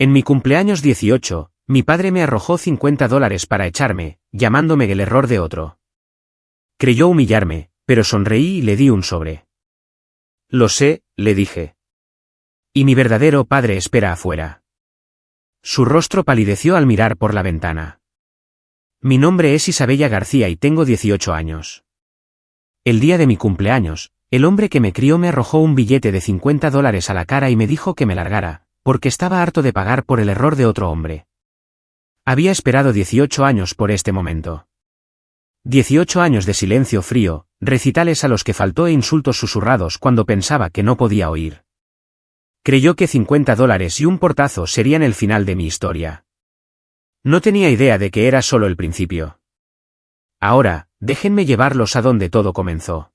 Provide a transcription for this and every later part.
En mi cumpleaños 18, mi padre me arrojó $50 para echarme, llamándome el error de otro. Creyó humillarme, pero sonreí y le di un sobre. Lo sé, le dije. Y mi verdadero padre espera afuera. Su rostro palideció al mirar por la ventana. Mi nombre es Isabella García y tengo 18 años. El día de mi cumpleaños, el hombre que me crió me arrojó un billete de $50 a la cara y me dijo que me largara, porque estaba harto de pagar por el error de otro hombre. Había esperado 18 años por este momento. 18 años de silencio frío, recitales a los que faltó e insultos susurrados cuando pensaba que no podía oír. Creyó que $50 y un portazo serían el final de mi historia. No tenía idea de que era solo el principio. Ahora, déjenme llevarlos a donde todo comenzó.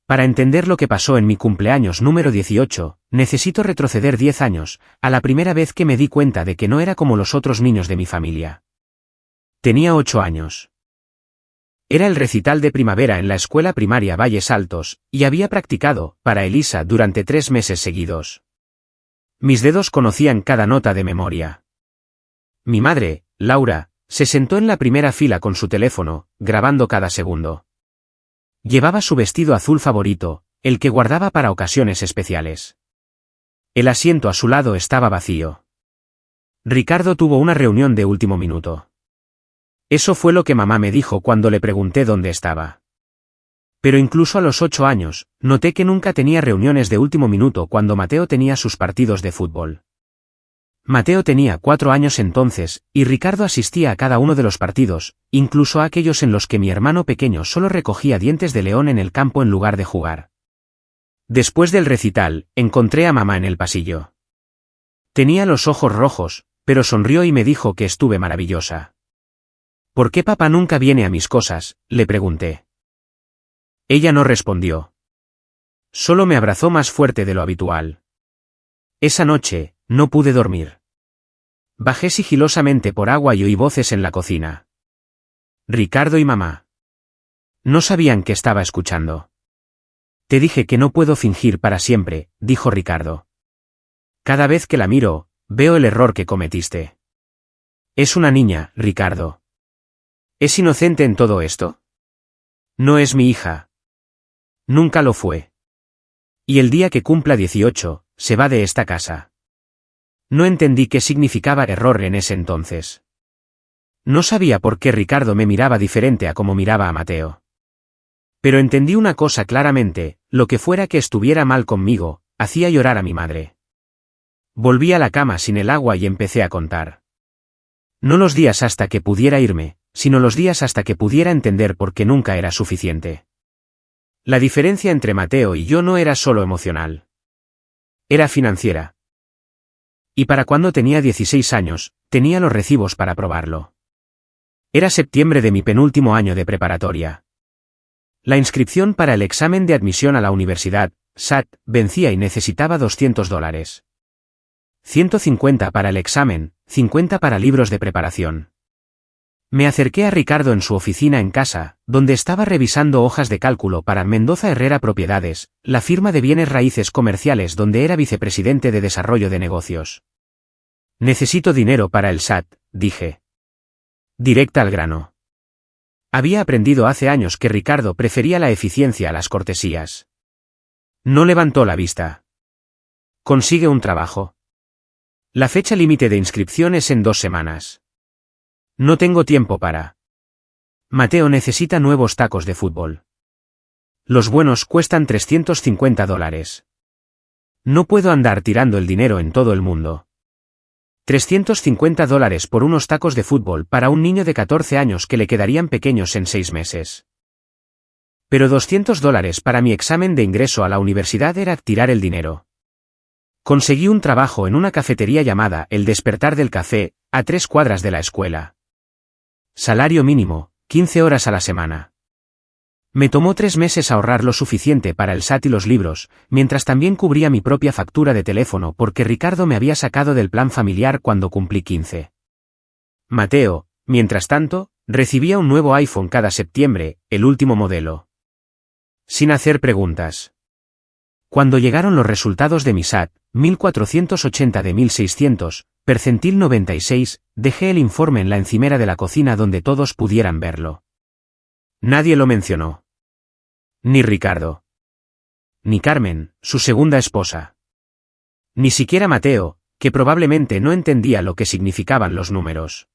Para entender lo que pasó en mi cumpleaños número 18, necesito retroceder 10 años, a la primera vez que me di cuenta de que no era como los otros niños de mi familia. Tenía 8 años. Era el recital de primavera en la escuela primaria Valles Altos, y había practicado, para Elisa, durante 3 meses seguidos. Mis dedos conocían cada nota de memoria. Mi madre, Laura, se sentó en la primera fila con su teléfono, grabando cada segundo. Llevaba su vestido azul favorito, el que guardaba para ocasiones especiales. El asiento a su lado estaba vacío. Ricardo tuvo una reunión de último minuto. Eso fue lo que mamá me dijo cuando le pregunté dónde estaba. Pero incluso a los 8 años, noté que nunca tenía reuniones de último minuto cuando Mateo tenía sus partidos de fútbol. Mateo tenía 4 años entonces, y Ricardo asistía a cada uno de los partidos, incluso a aquellos en los que mi hermano pequeño solo recogía dientes de león en el campo en lugar de jugar. Después del recital, encontré a mamá en el pasillo. Tenía los ojos rojos, pero sonrió y me dijo que estuve maravillosa. ¿Por qué papá nunca viene a mis cosas?, le pregunté. Ella no respondió. Solo me abrazó más fuerte de lo habitual. Esa noche, no pude dormir. Bajé sigilosamente por agua y oí voces en la cocina. Ricardo y mamá. No sabían que estaba escuchando. Te dije que no puedo fingir para siempre, dijo Ricardo. Cada vez que la miro, veo el error que cometiste. Es una niña, Ricardo. ¿Es inocente en todo esto? No es mi hija. Nunca lo fue. Y el día que cumpla 18, se va de esta casa. No entendí qué significaba error en ese entonces. No sabía por qué Ricardo me miraba diferente a como miraba a Mateo. Pero entendí una cosa claramente, lo que fuera que estuviera mal conmigo, hacía llorar a mi madre. Volví a la cama sin el agua y empecé a contar. No los días hasta que pudiera irme, sino los días hasta que pudiera entender por qué nunca era suficiente. La diferencia entre Mateo y yo no era solo emocional. Era financiera. Y para cuando tenía 16 años, tenía los recibos para probarlo. Era septiembre de mi penúltimo año de preparatoria. La inscripción para el examen de admisión a la universidad, SAT, vencía y necesitaba $200. 150 para el examen, 50 para libros de preparación. Me acerqué a Ricardo en su oficina en casa, donde estaba revisando hojas de cálculo para Mendoza Herrera Propiedades, la firma de bienes raíces comerciales donde era vicepresidente de desarrollo de negocios. Necesito dinero para el SAT, dije. Directa al grano. Había aprendido hace años que Ricardo prefería la eficiencia a las cortesías. No levantó la vista. Consigue un trabajo. La fecha límite de inscripción es en 2 semanas. No tengo tiempo para. Mateo necesita nuevos tacos de fútbol. Los buenos cuestan $350. No puedo andar tirando el dinero en todo el mundo. $350 por unos tacos de fútbol para un niño de 14 años que le quedarían pequeños en 6 meses. Pero $200 para mi examen de ingreso a la universidad era tirar el dinero. Conseguí un trabajo en una cafetería llamada El Despertar del Café, a 3 cuadras de la escuela. Salario mínimo, 15 horas a la semana. Me tomó 3 meses ahorrar lo suficiente para el SAT y los libros, mientras también cubría mi propia factura de teléfono porque Ricardo me había sacado del plan familiar cuando cumplí 15. Mateo, mientras tanto, recibía un nuevo iPhone cada septiembre, el último modelo. Sin hacer preguntas. Cuando llegaron los resultados de mi SAT, 1480 de 1600, percentil 96, dejé el informe en la encimera de la cocina donde todos pudieran verlo. Nadie lo mencionó. Ni Ricardo. Ni Carmen, su segunda esposa. Ni siquiera Mateo, que probablemente no entendía lo que significaban los números.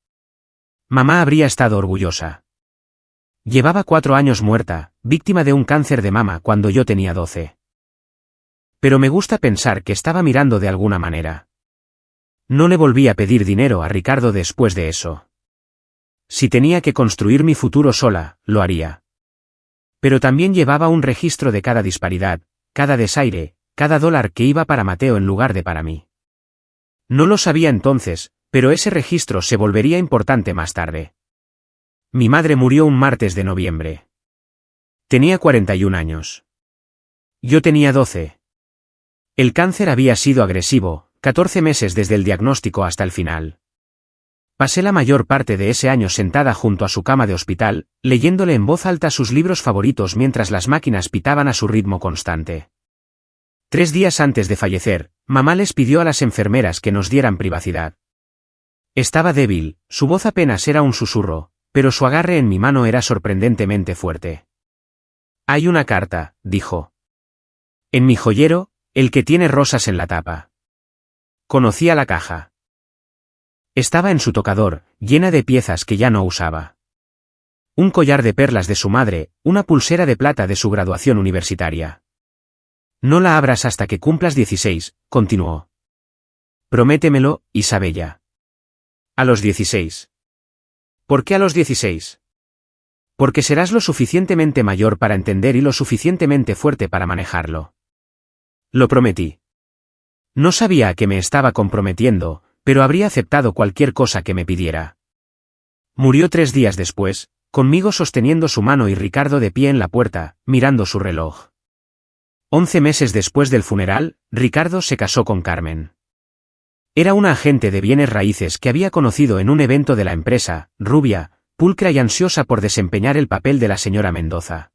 Mamá habría estado orgullosa. Llevaba 4 años muerta, víctima de un cáncer de mama cuando yo tenía 12. Pero me gusta pensar que estaba mirando de alguna manera. No le volví a pedir dinero a Ricardo después de eso. Si tenía que construir mi futuro sola, lo haría. Pero también llevaba un registro de cada disparidad, cada desaire, cada dólar que iba para Mateo en lugar de para mí. No lo sabía entonces, pero ese registro se volvería importante más tarde. Mi madre murió un martes de noviembre. Tenía 41 años. Yo tenía 12. El cáncer había sido agresivo, 14 meses desde el diagnóstico hasta el final. Pasé la mayor parte de ese año sentada junto a su cama de hospital, leyéndole en voz alta sus libros favoritos mientras las máquinas pitaban a su ritmo constante. 3 días antes de fallecer, mamá les pidió a las enfermeras que nos dieran privacidad. Estaba débil, su voz apenas era un susurro, pero su agarre en mi mano era sorprendentemente fuerte. Hay una carta, dijo. En mi joyero, el que tiene rosas en la tapa. Conocía la caja. Estaba en su tocador, llena de piezas que ya no usaba. Un collar de perlas de su madre, una pulsera de plata de su graduación universitaria. No la abras hasta que cumplas 16, continuó. Prométemelo, Isabella. A los 16. ¿Por qué a los 16? Porque serás lo suficientemente mayor para entender y lo suficientemente fuerte para manejarlo. Lo prometí. No sabía a qué me estaba comprometiendo, pero habría aceptado cualquier cosa que me pidiera. Murió 3 días después, conmigo sosteniendo su mano y Ricardo de pie en la puerta, mirando su reloj. 11 meses después del funeral, Ricardo se casó con Carmen. Era una agente de bienes raíces que había conocido en un evento de la empresa, rubia, pulcra y ansiosa por desempeñar el papel de la señora Mendoza.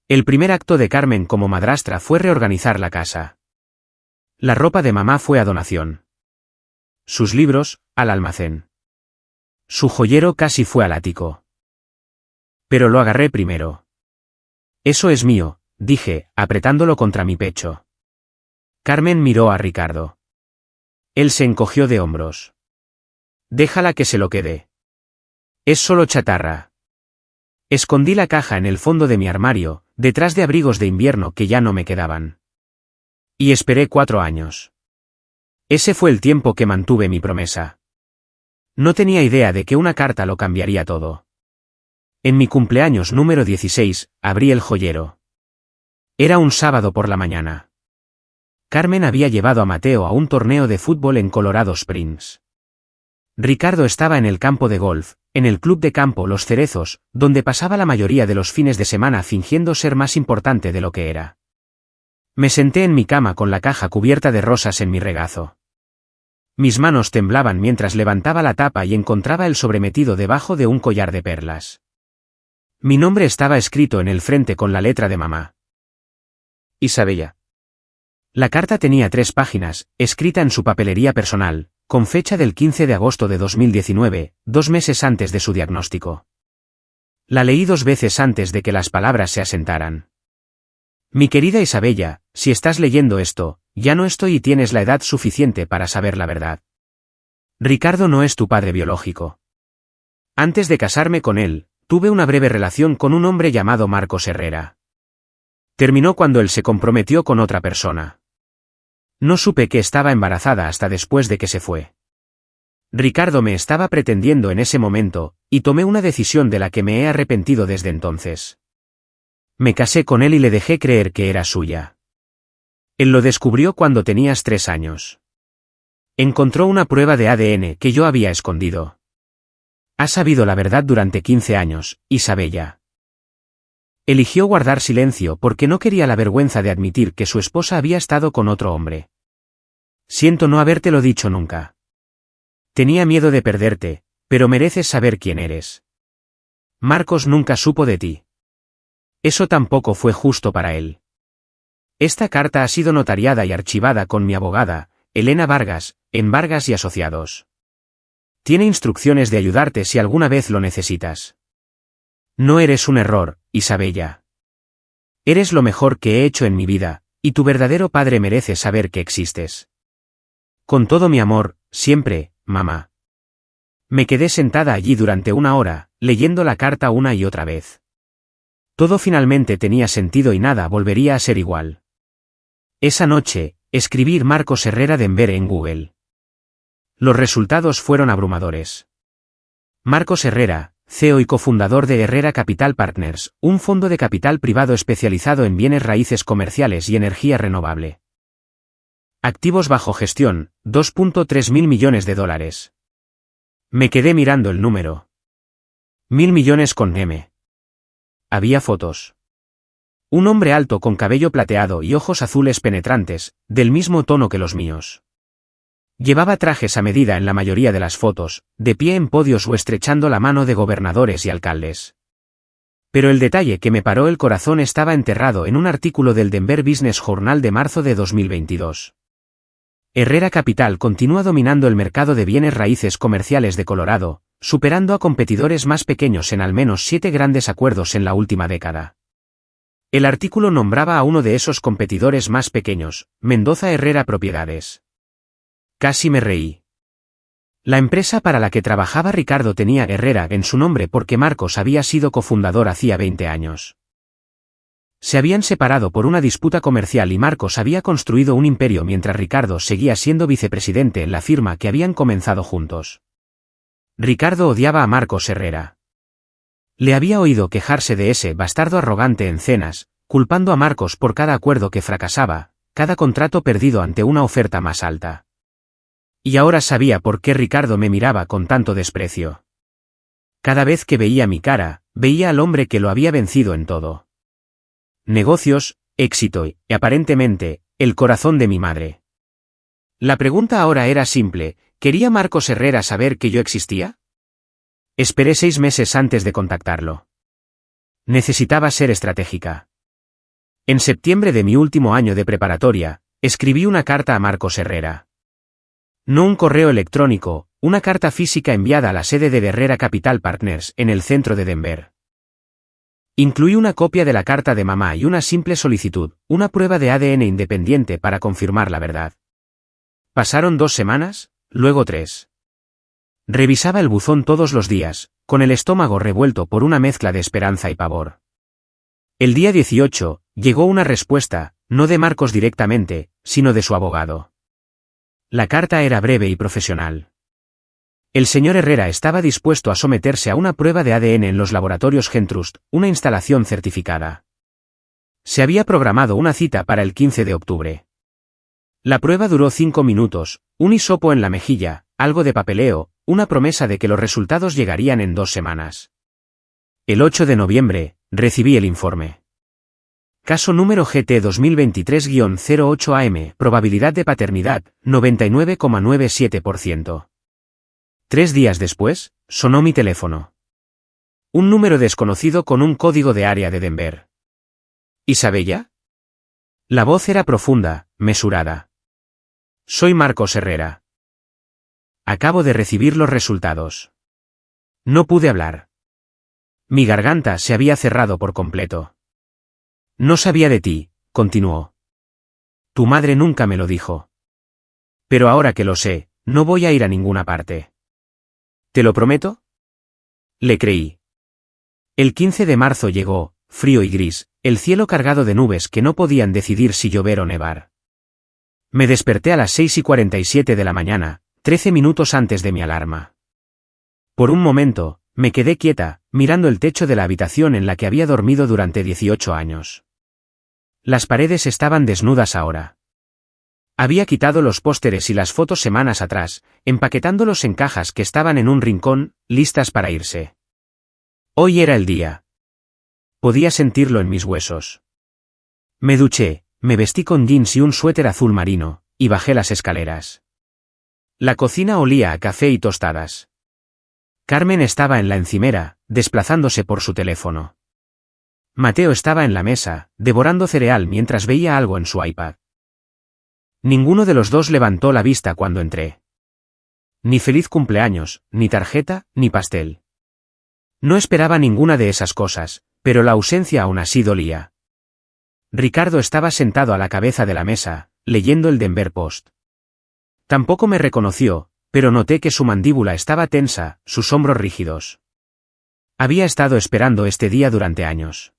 El primer acto de Carmen como madrastra fue reorganizar la casa. La ropa de mamá fue a donación. Sus libros, al almacén. Su joyero casi fue al ático. Pero lo agarré primero. Eso es mío, dije, apretándolo contra mi pecho. Carmen miró a Ricardo. Él se encogió de hombros. Déjala que se lo quede. Es solo chatarra. Escondí la caja en el fondo de mi armario, detrás de abrigos de invierno que ya no me quedaban. Y esperé 4 años. Ese fue el tiempo que mantuve mi promesa. No tenía idea de que una carta lo cambiaría todo. En mi cumpleaños número 16, abrí el joyero. Era un sábado por la mañana. Carmen había llevado a Mateo a un torneo de fútbol en Colorado Springs. Ricardo estaba en el campo de golf, en el club de campo Los Cerezos, donde pasaba la mayoría de los fines de semana fingiendo ser más importante de lo que era. Me senté en mi cama con la caja cubierta de rosas en mi regazo. Mis manos temblaban mientras levantaba la tapa y encontraba el sobremetido debajo de un collar de perlas. Mi nombre estaba escrito en el frente con la letra de mamá. Isabella. La carta tenía 3 páginas, escrita en su papelería personal, con fecha del 15 de agosto de 2019, 2 meses antes de su diagnóstico. La leí 2 veces antes de que las palabras se asentaran. Mi querida Isabella, si estás leyendo esto, ya no estoy y tienes la edad suficiente para saber la verdad. Ricardo no es tu padre biológico. Antes de casarme con él, tuve una breve relación con un hombre llamado Marcos Herrera. Terminó cuando él se comprometió con otra persona. No supe que estaba embarazada hasta después de que se fue. Ricardo me estaba pretendiendo en ese momento, y tomé una decisión de la que me he arrepentido desde entonces. Me casé con él y le dejé creer que era suya. Él lo descubrió cuando tenías 3 años. Encontró una prueba de ADN que yo había escondido. Ha sabido la verdad durante 15 años, Isabella. Eligió guardar silencio porque no quería la vergüenza de admitir que su esposa había estado con otro hombre. Siento no habértelo dicho nunca. Tenía miedo de perderte, pero mereces saber quién eres. Marcos nunca supo de ti. Eso tampoco fue justo para él. Esta carta ha sido notariada y archivada con mi abogada, Elena Vargas, en Vargas y Asociados. Tiene instrucciones de ayudarte si alguna vez lo necesitas. No eres un error, Isabella. Eres lo mejor que he hecho en mi vida, y tu verdadero padre merece saber que existes. Con todo mi amor, siempre, mamá. Me quedé sentada allí durante 1 hora, leyendo la carta una y otra vez. Todo finalmente tenía sentido y nada volvería a ser igual. Esa noche, escribí Marcos Herrera Denver en Google. Los resultados fueron abrumadores. Marcos Herrera, CEO y cofundador de Herrera Capital Partners, un fondo de capital privado especializado en bienes raíces comerciales y energía renovable. Activos bajo gestión, 2.3 mil millones de dólares. Me quedé mirando el número. 1.000 millones con M. Había fotos. Un hombre alto con cabello plateado y ojos azules penetrantes, del mismo tono que los míos. Llevaba trajes a medida en la mayoría de las fotos, de pie en podios o estrechando la mano de gobernadores y alcaldes. Pero el detalle que me paró el corazón estaba enterrado en un artículo del Denver Business Journal de marzo de 2022. Herrera Capital continúa dominando el mercado de bienes raíces comerciales de Colorado, superando a competidores más pequeños en al menos 7 grandes acuerdos en la última década. El artículo nombraba a uno de esos competidores más pequeños, Mendoza Herrera Propiedades. Casi me reí. La empresa para la que trabajaba Ricardo tenía Herrera en su nombre porque Marcos había sido cofundador hacía 20 años. Se habían separado por una disputa comercial y Marcos había construido un imperio mientras Ricardo seguía siendo vicepresidente en la firma que habían comenzado juntos. Ricardo odiaba a Marcos Herrera. Le había oído quejarse de ese bastardo arrogante en cenas, culpando a Marcos por cada acuerdo que fracasaba, cada contrato perdido ante una oferta más alta. Y ahora sabía por qué Ricardo me miraba con tanto desprecio. Cada vez que veía mi cara, veía al hombre que lo había vencido en todo. Negocios, éxito y, aparentemente, el corazón de mi madre. La pregunta ahora era simple: ¿quería Marcos Herrera saber que yo existía? Esperé 6 meses antes de contactarlo. Necesitaba ser estratégica. En septiembre de mi último año de preparatoria, escribí una carta a Marcos Herrera. No un correo electrónico, una carta física enviada a la sede de Herrera Capital Partners en el centro de Denver. Incluí una copia de la carta de mamá y una simple solicitud, una prueba de ADN independiente para confirmar la verdad. Pasaron 2 semanas, luego 3. Revisaba el buzón todos los días, con el estómago revuelto por una mezcla de esperanza y pavor. El día 18, llegó una respuesta, no de Marcos directamente, sino de su abogado. La carta era breve y profesional. El señor Herrera estaba dispuesto a someterse a una prueba de ADN en los laboratorios Gentrust, una instalación certificada. Se había programado una cita para el 15 de octubre. La prueba duró 5 minutos, un hisopo en la mejilla, algo de papeleo, una promesa de que los resultados llegarían en 2 semanas. El 8 de noviembre, recibí el informe. Caso número GT 2023-08 AM, probabilidad de paternidad, 99,97%. 3 días después, sonó mi teléfono. Un número desconocido con un código de área de Denver. ¿Isabella? La voz era profunda, mesurada. Soy Marcos Herrera. Acabo de recibir los resultados. No pude hablar. Mi garganta se había cerrado por completo. No sabía de ti, continuó. Tu madre nunca me lo dijo. Pero ahora que lo sé, no voy a ir a ninguna parte. ¿Te lo prometo? Le creí. El 15 de marzo llegó, frío y gris, el cielo cargado de nubes que no podían decidir si llover o nevar. Me desperté a las 6:47 de la mañana, 13 minutos antes de mi alarma. Por un momento, me quedé quieta, mirando el techo de la habitación en la que había dormido durante 18 años. Las paredes estaban desnudas ahora. Había quitado los pósteres y las fotos semanas atrás, empaquetándolos en cajas que estaban en un rincón, listas para irse. Hoy era el día. Podía sentirlo en mis huesos. Me duché, me vestí con jeans y un suéter azul marino, y bajé las escaleras. La cocina olía a café y tostadas. Carmen estaba en la encimera, desplazándose por su teléfono. Mateo estaba en la mesa, devorando cereal mientras veía algo en su iPad. Ninguno de los dos levantó la vista cuando entré. Ni feliz cumpleaños, ni tarjeta, ni pastel. No esperaba ninguna de esas cosas, pero la ausencia aún así dolía. Ricardo estaba sentado a la cabeza de la mesa, leyendo el Denver Post. Tampoco me reconoció, pero noté que su mandíbula estaba tensa, sus hombros rígidos. Había estado esperando este día durante años.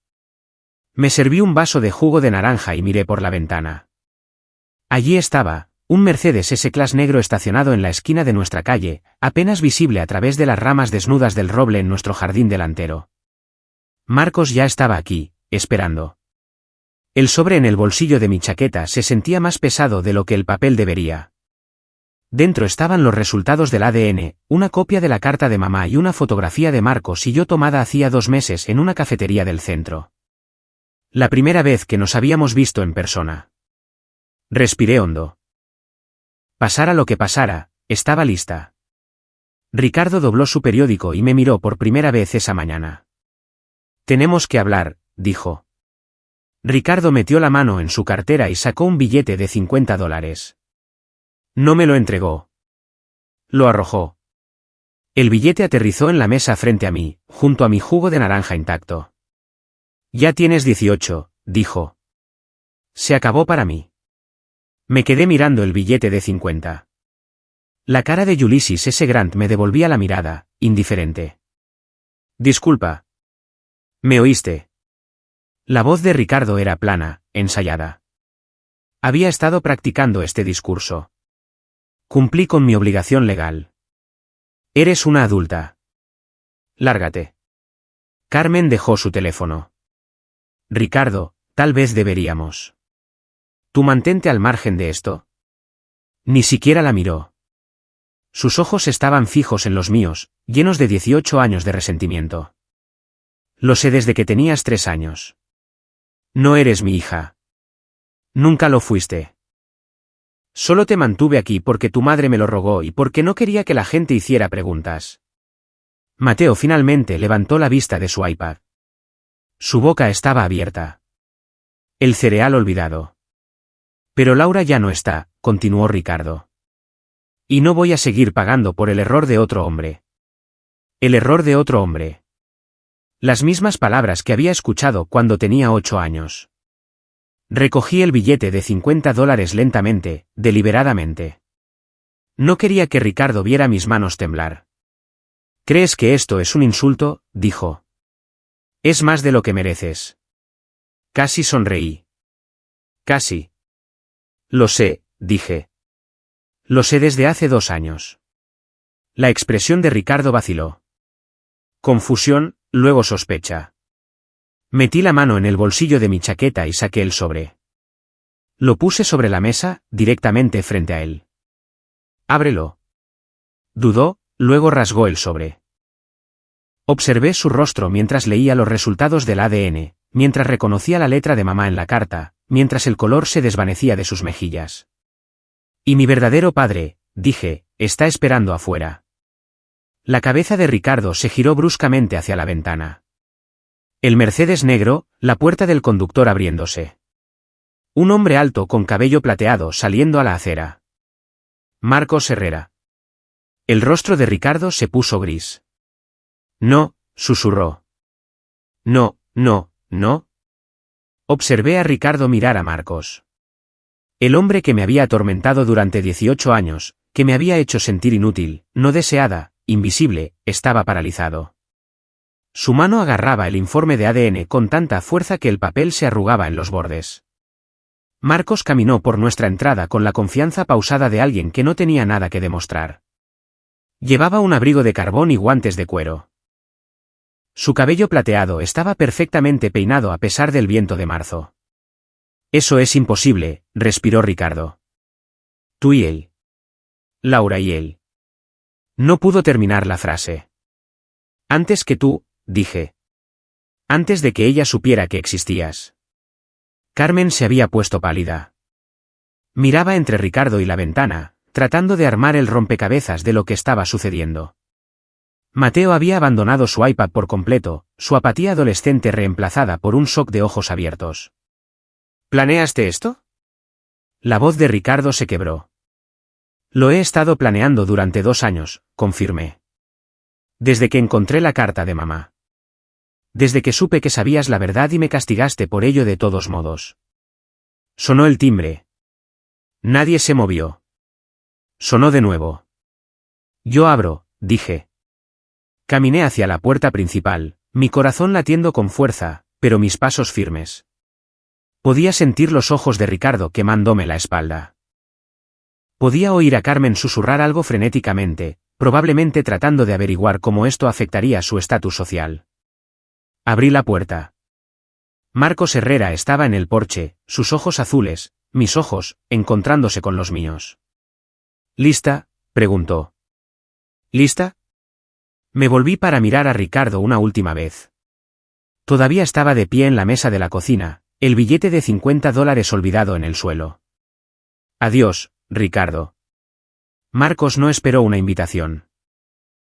Me serví un vaso de jugo de naranja y miré por la ventana. Allí estaba, un Mercedes S-Class negro estacionado en la esquina de nuestra calle, apenas visible a través de las ramas desnudas del roble en nuestro jardín delantero. Marcos ya estaba aquí, esperando. El sobre en el bolsillo de mi chaqueta se sentía más pesado de lo que el papel debería. Dentro estaban los resultados del ADN, una copia de la carta de mamá y una fotografía de Marcos y yo tomada hacía 2 meses en una cafetería del centro. La primera vez que nos habíamos visto en persona. Respiré hondo. Pasara lo que pasara, estaba lista. Ricardo dobló su periódico y me miró por primera vez esa mañana. Tenemos que hablar, dijo. Ricardo metió la mano en su cartera y sacó un billete de $50. No me lo entregó. Lo arrojó. El billete aterrizó en la mesa frente a mí, junto a mi jugo de naranja intacto. Ya tienes 18, dijo. Se acabó para mí. Me quedé mirando el billete de 50. La cara de Ulysses S. Grant me devolvía la mirada, indiferente. Disculpa. ¿Me oíste? La voz de Ricardo era plana, ensayada. Había estado practicando este discurso. Cumplí con mi obligación legal. Eres una adulta. Lárgate. Carmen dejó su teléfono. Ricardo, tal vez deberíamos. Tú mantente al margen de esto. Ni siquiera la miró. Sus ojos estaban fijos en los míos, llenos de 18 años de resentimiento. Lo sé desde que tenías 3 años. No eres mi hija. Nunca lo fuiste. Solo te mantuve aquí porque tu madre me lo rogó y porque no quería que la gente hiciera preguntas. Mateo finalmente levantó la vista de su iPad. Su boca estaba abierta. El cereal olvidado. Pero Laura ya no está, continuó Ricardo. Y no voy a seguir pagando por el error de otro hombre. El error de otro hombre. Las mismas palabras que había escuchado cuando tenía 8 años. Recogí el billete de $50 lentamente, deliberadamente. No quería que Ricardo viera mis manos temblar. ¿Crees que esto es un insulto?, dijo. Es más de lo que mereces. Casi sonreí. Casi. Lo sé, dije. Lo sé desde hace 2 años. La expresión de Ricardo vaciló. Confusión, luego sospecha. Metí la mano en el bolsillo de mi chaqueta y saqué el sobre. Lo puse sobre la mesa, directamente frente a él. Ábrelo. Dudó, luego rasgó el sobre. Observé su rostro mientras leía los resultados del ADN, mientras reconocía la letra de mamá en la carta, mientras el color se desvanecía de sus mejillas. Y mi verdadero padre, dije, está esperando afuera. La cabeza de Ricardo se giró bruscamente hacia la ventana. El Mercedes negro, la puerta del conductor abriéndose. Un hombre alto con cabello plateado saliendo a la acera. Marcos Herrera. El rostro de Ricardo se puso gris. No, susurró. No, no, no. Observé a Ricardo mirar a Marcos. El hombre que me había atormentado durante 18 años, que me había hecho sentir inútil, no deseada, invisible, estaba paralizado. Su mano agarraba el informe de ADN con tanta fuerza que el papel se arrugaba en los bordes. Marcos caminó por nuestra entrada con la confianza pausada de alguien que no tenía nada que demostrar. Llevaba un abrigo de carbón y guantes de cuero. Su cabello plateado estaba perfectamente peinado a pesar del viento de marzo. Eso es imposible, respiró Ricardo. Tú y él. Laura y él. No pudo terminar la frase. Antes que tú, dije. Antes de que ella supiera que existías. Carmen se había puesto pálida. Miraba entre Ricardo y la ventana, tratando de armar el rompecabezas de lo que estaba sucediendo. Mateo había abandonado su iPad por completo, su apatía adolescente reemplazada por un shock de ojos abiertos. ¿Planeaste esto? La voz de Ricardo se quebró. Lo he estado planeando durante 2 años, confirmé. Desde que encontré la carta de mamá. Desde que supe que sabías la verdad y me castigaste por ello de todos modos. Sonó el timbre. Nadie se movió. Sonó de nuevo. Yo abro, dije. Caminé hacia la puerta principal, mi corazón latiendo con fuerza, pero mis pasos firmes. Podía sentir los ojos de Ricardo quemándome la espalda. Podía oír a Carmen susurrar algo frenéticamente, probablemente tratando de averiguar cómo esto afectaría su estatus social. Abrí la puerta. Marcos Herrera estaba en el porche, sus ojos azules, mis ojos, encontrándose con los míos. ¿Lista?, preguntó. ¿Lista? Me volví para mirar a Ricardo una última vez. Todavía estaba de pie en la mesa de la cocina, el billete de $50 olvidado en el suelo. Adiós, Ricardo. Marcos no esperó una invitación.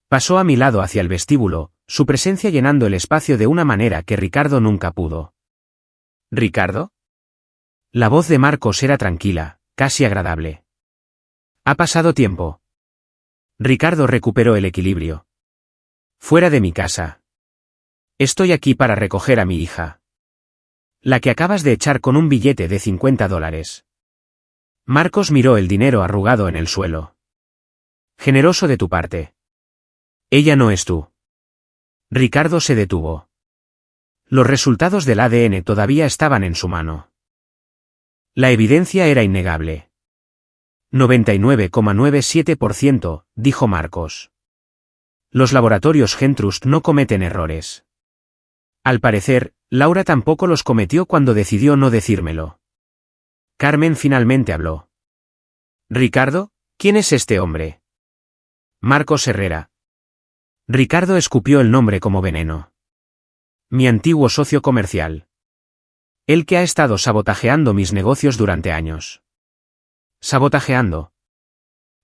Pasó a mi lado hacia el vestíbulo, su presencia llenando el espacio de una manera que Ricardo nunca pudo. ¿Ricardo? La voz de Marcos era tranquila, casi agradable. Ha pasado tiempo. Ricardo recuperó el equilibrio. Fuera de mi casa. Estoy aquí para recoger a mi hija. La que acabas de echar con un billete de $50. Marcos miró el dinero arrugado en el suelo. Generoso de tu parte. Ella no es tú. Ricardo se detuvo. Los resultados del ADN todavía estaban en su mano. La evidencia era innegable. 99,97%, dijo Marcos. Los laboratorios Gentrust no cometen errores. Al parecer, Laura tampoco los cometió cuando decidió no decírmelo. Carmen finalmente habló. Ricardo, ¿quién es este hombre? Marcos Herrera. Ricardo escupió el nombre como veneno. Mi antiguo socio comercial. El que ha estado sabotajeando mis negocios durante años. ¿Sabotajeando?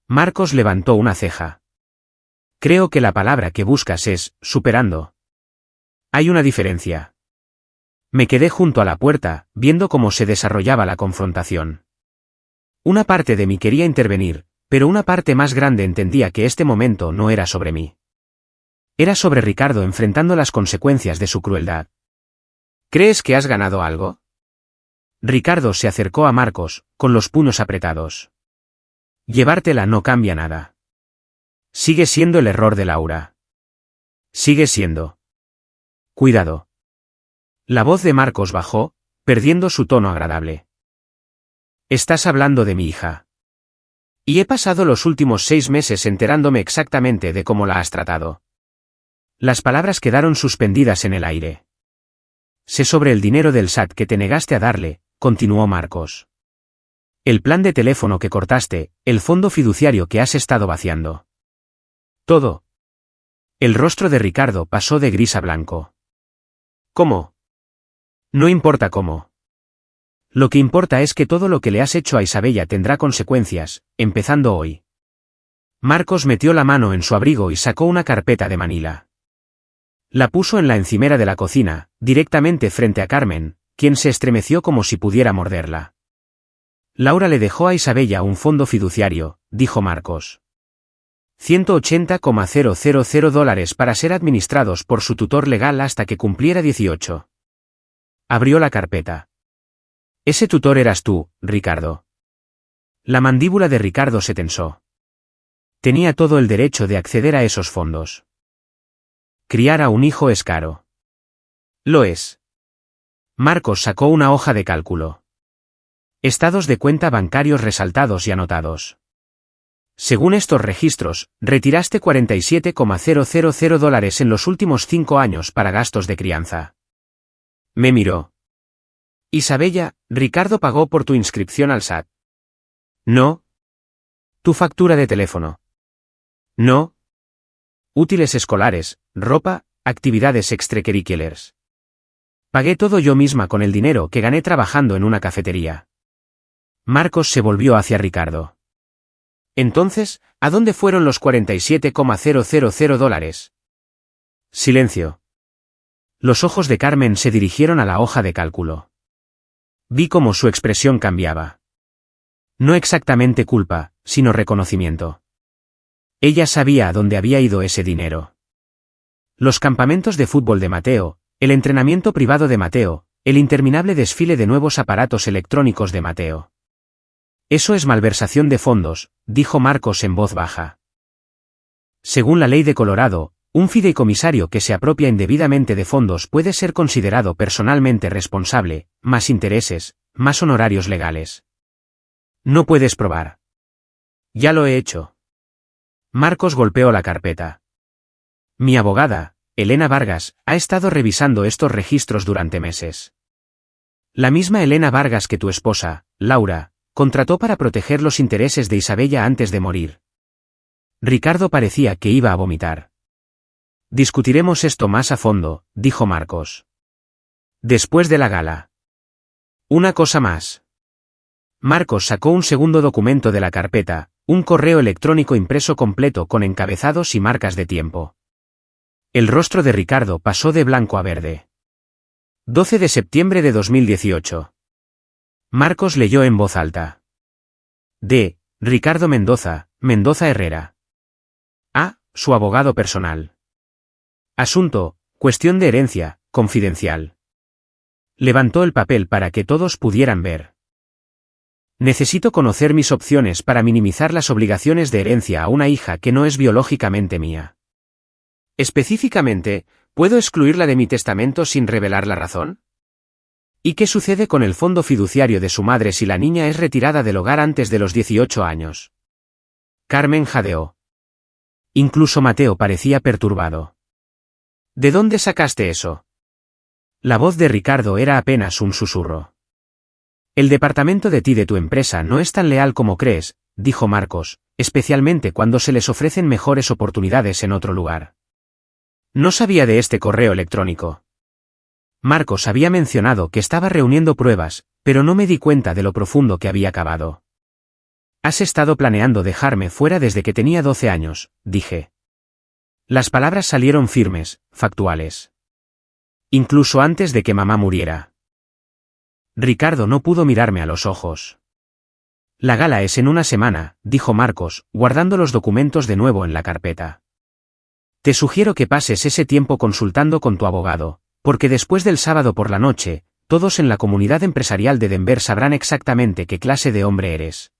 Marcos levantó una ceja. Creo que la palabra que buscas es, superando. Hay una diferencia. Me quedé junto a la puerta, viendo cómo se desarrollaba la confrontación. Una parte de mí quería intervenir, pero una parte más grande entendía que este momento no era sobre mí. Era sobre Ricardo enfrentando las consecuencias de su crueldad. ¿Crees que has ganado algo? Ricardo se acercó a Marcos, con los puños apretados. Llevártela no cambia nada. Sigue siendo el error de Laura. Sigue siendo. Cuidado. La voz de Marcos bajó, perdiendo su tono agradable. Estás hablando de mi hija. Y he pasado los últimos 6 meses enterándome exactamente de cómo la has tratado. Las palabras quedaron suspendidas en el aire. Sé sobre el dinero del SAT que te negaste a darle, continuó Marcos. El plan de teléfono que cortaste, el fondo fiduciario que has estado vaciando. Todo. El rostro de Ricardo pasó de gris a blanco. ¿Cómo? No importa cómo. Lo que importa es que todo lo que le has hecho a Isabella tendrá consecuencias, empezando hoy. Marcos metió la mano en su abrigo y sacó una carpeta de manila. La puso en la encimera de la cocina, directamente frente a Carmen, quien se estremeció como si pudiera morderla. Laura le dejó a Isabella un fondo fiduciario, dijo Marcos. $180,000 para ser administrados por su tutor legal hasta que cumpliera 18. Abrió la carpeta. Ese tutor eras tú, Ricardo. La mandíbula de Ricardo se tensó. Tenía todo el derecho de acceder a esos fondos. Criar a un hijo es caro. Lo es. Marcos sacó una hoja de cálculo. Estados de cuenta bancarios resaltados y anotados. Según estos registros, retiraste $47,000 en los últimos 5 años para gastos de crianza. Me miró. Isabella, Ricardo pagó por tu inscripción al SAT. No. Tu factura de teléfono. No. Útiles escolares, ropa, actividades extracurriculares. Pagué todo yo misma con el dinero que gané trabajando en una cafetería. Marcos se volvió hacia Ricardo. Entonces, ¿a dónde fueron los $47,000? Silencio. Los ojos de Carmen se dirigieron a la hoja de cálculo. Vi cómo su expresión cambiaba. No exactamente culpa, sino reconocimiento. Ella sabía a dónde había ido ese dinero. Los campamentos de fútbol de Mateo, el entrenamiento privado de Mateo, el interminable desfile de nuevos aparatos electrónicos de Mateo. Eso es malversación de fondos, dijo Marcos en voz baja. Según la ley de Colorado, un fideicomisario que se apropia indebidamente de fondos puede ser considerado personalmente responsable, más intereses, más honorarios legales. No puedes probar. Ya lo he hecho. Marcos golpeó la carpeta. Mi abogada, Elena Vargas, ha estado revisando estos registros durante meses. La misma Elena Vargas que tu esposa, Laura, contrató para proteger los intereses de Isabella antes de morir. Ricardo parecía que iba a vomitar. Discutiremos esto más a fondo, dijo Marcos. Después de la gala. Una cosa más. Marcos sacó un segundo documento de la carpeta, un correo electrónico impreso completo con encabezados y marcas de tiempo. El rostro de Ricardo pasó de blanco a verde. 12 de septiembre de 2018. Marcos leyó en voz alta. D. Ricardo Mendoza, Mendoza Herrera. A. Su abogado personal. Asunto, cuestión de herencia, confidencial. Levantó el papel para que todos pudieran ver. Necesito conocer mis opciones para minimizar las obligaciones de herencia a una hija que no es biológicamente mía. Específicamente, ¿puedo excluirla de mi testamento sin revelar la razón? ¿Y qué sucede con el fondo fiduciario de su madre si la niña es retirada del hogar antes de los 18 años? Carmen jadeó. Incluso Mateo parecía perturbado. ¿De dónde sacaste eso? La voz de Ricardo era apenas un susurro. El departamento de ti de tu empresa no es tan leal como crees, dijo Marcos, especialmente cuando se les ofrecen mejores oportunidades en otro lugar. No sabía de este correo electrónico. Marcos había mencionado que estaba reuniendo pruebas, pero no me di cuenta de lo profundo que había cavado. Has estado planeando dejarme fuera desde que tenía 12 años, dije. Las palabras salieron firmes, factuales. Incluso antes de que mamá muriera. Ricardo no pudo mirarme a los ojos. La gala es en una semana, dijo Marcos, guardando los documentos de nuevo en la carpeta. Te sugiero que pases ese tiempo consultando con tu abogado, porque después del sábado por la noche, todos en la comunidad empresarial de Denver sabrán exactamente qué clase de hombre eres.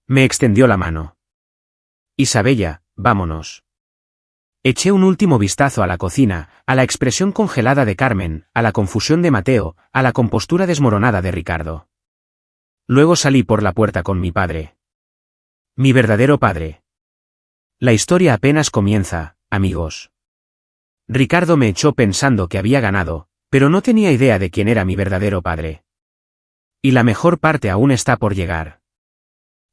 Me extendió la mano. Isabella, vámonos. Eché un último vistazo a la cocina, a la expresión congelada de Carmen, a la confusión de Mateo, a la compostura desmoronada de Ricardo. Luego salí por la puerta con mi padre. Mi verdadero padre. La historia apenas comienza, amigos. Ricardo me echó pensando que había ganado, pero no tenía idea de quién era mi verdadero padre. Y la mejor parte aún está por llegar.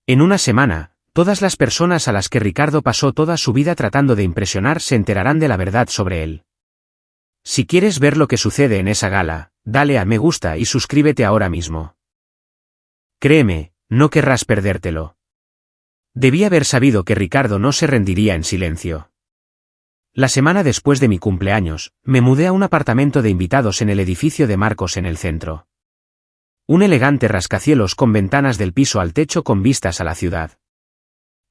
En una semana, todas las personas a las que Ricardo pasó toda su vida tratando de impresionar se enterarán de la verdad sobre él. Si quieres ver lo que sucede en esa gala, dale a me gusta y suscríbete ahora mismo. Créeme, no querrás perdértelo. Debí haber sabido que Ricardo no se rendiría en silencio. La semana después de mi cumpleaños, me mudé a un apartamento de invitados en el edificio de Marcos en el centro. Un elegante rascacielos con ventanas del piso al techo con vistas a la ciudad.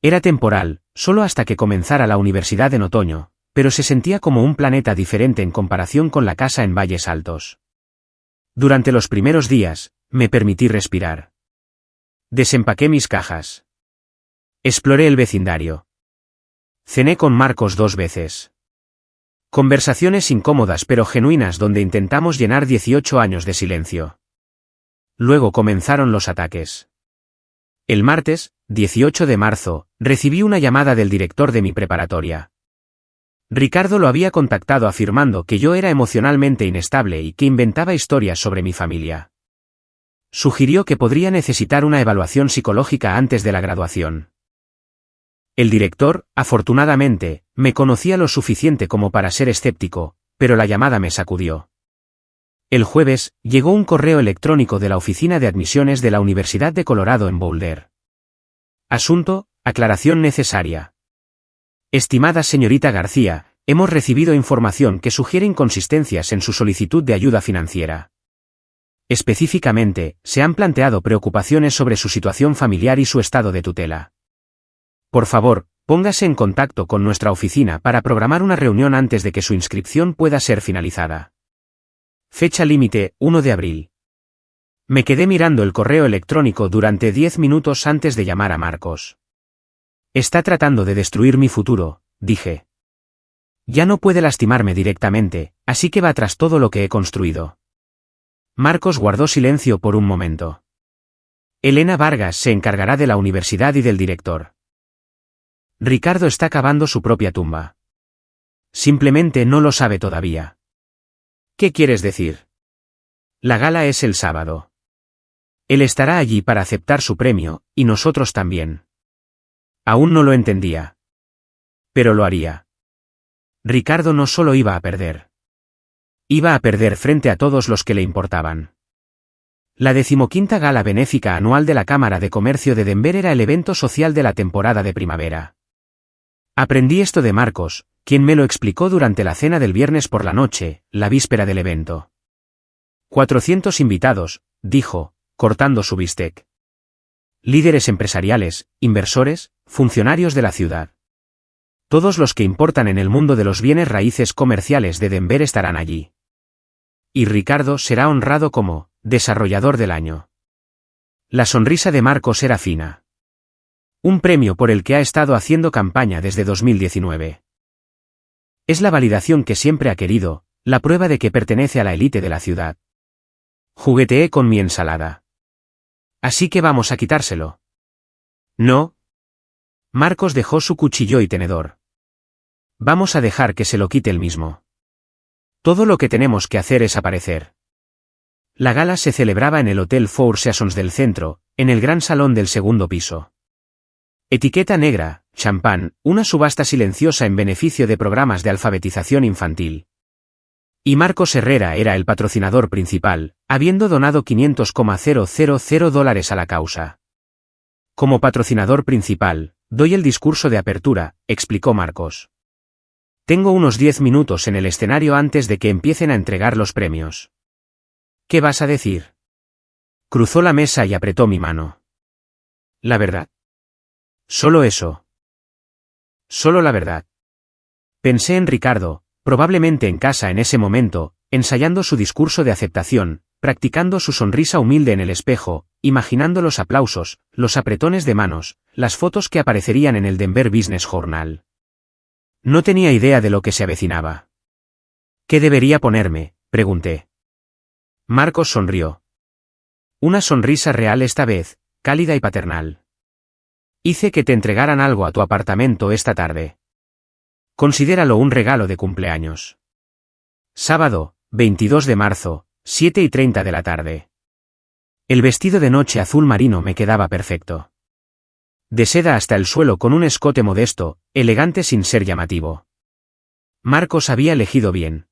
Era temporal, solo hasta que comenzara la universidad en otoño, pero se sentía como un planeta diferente en comparación con la casa en Valles Altos. Durante los primeros días, me permití respirar. Desempaqué mis cajas. Exploré el vecindario. Cené con Marcos 2 veces. Conversaciones incómodas pero genuinas donde intentamos llenar 18 años de silencio. Luego comenzaron los ataques. El martes, 18 de marzo, recibí una llamada del director de mi preparatoria. Ricardo lo había contactado afirmando que yo era emocionalmente inestable y que inventaba historias sobre mi familia. Sugirió que podría necesitar una evaluación psicológica antes de la graduación. El director, afortunadamente, me conocía lo suficiente como para ser escéptico, pero la llamada me sacudió. El jueves, llegó un correo electrónico de la oficina de admisiones de la Universidad de Colorado en Boulder. Asunto, aclaración necesaria. Estimada señorita García, hemos recibido información que sugiere inconsistencias en su solicitud de ayuda financiera. Específicamente, se han planteado preocupaciones sobre su situación familiar y su estado de tutela. Por favor, póngase en contacto con nuestra oficina para programar una reunión antes de que su inscripción pueda ser finalizada. Fecha límite, 1 de abril. Me quedé mirando el correo electrónico durante 10 minutos antes de llamar a Marcos. Está tratando de destruir mi futuro, dije. Ya no puede lastimarme directamente, así que va tras todo lo que he construido. Marcos guardó silencio por un momento. Elena Vargas se encargará de la universidad y del director. Ricardo está cavando su propia tumba. Simplemente no lo sabe todavía. ¿Qué quieres decir? La gala es el sábado. Él estará allí para aceptar su premio, y nosotros también. Aún no lo entendía. Pero lo haría. Ricardo no solo iba a perder. Iba a perder frente a todos los que le importaban. La 15ª gala benéfica anual de la Cámara de Comercio de Denver era el evento social de la temporada de primavera. Aprendí esto de Marcos, quien me lo explicó durante la cena del viernes por la noche, la víspera del evento. 400 invitados, dijo, cortando su bistec. Líderes empresariales, inversores, funcionarios de la ciudad. Todos los que importan en el mundo de los bienes raíces comerciales de Denver estarán allí. Y Ricardo será honrado como desarrollador del año. La sonrisa de Marcos era fina. Un premio por el que ha estado haciendo campaña desde 2019. Es la validación que siempre ha querido, la prueba de que pertenece a la élite de la ciudad. Jugueteé con mi ensalada. Así que vamos a quitárselo. No. Marcos dejó su cuchillo y tenedor. Vamos a dejar que se lo quite él mismo. Todo lo que tenemos que hacer es aparecer. La gala se celebraba en el Hotel Four Seasons del centro, en el gran salón del segundo piso. Etiqueta negra, champán, una subasta silenciosa en beneficio de programas de alfabetización infantil. Y Marcos Herrera era el patrocinador principal, habiendo donado $500,000 a la causa. Como patrocinador principal, doy el discurso de apertura, explicó Marcos. Tengo unos 10 minutos en el escenario antes de que empiecen a entregar los premios. ¿Qué vas a decir? Cruzó la mesa y apretó mi mano. La verdad. Solo eso. Solo la verdad. Pensé en Ricardo, probablemente en casa en ese momento, ensayando su discurso de aceptación, practicando su sonrisa humilde en el espejo, imaginando los aplausos, los apretones de manos, las fotos que aparecerían en el Denver Business Journal. No tenía idea de lo que se avecinaba. ¿Qué debería ponerme?, pregunté. Marcos sonrió. Una sonrisa real esta vez, cálida y paternal. Hice que te entregaran algo a tu apartamento esta tarde. Considéralo un regalo de cumpleaños. Sábado, 22 de marzo, 7:30 de la tarde. El vestido de noche azul marino me quedaba perfecto. De seda hasta el suelo con un escote modesto, elegante sin ser llamativo. Marcos había elegido bien.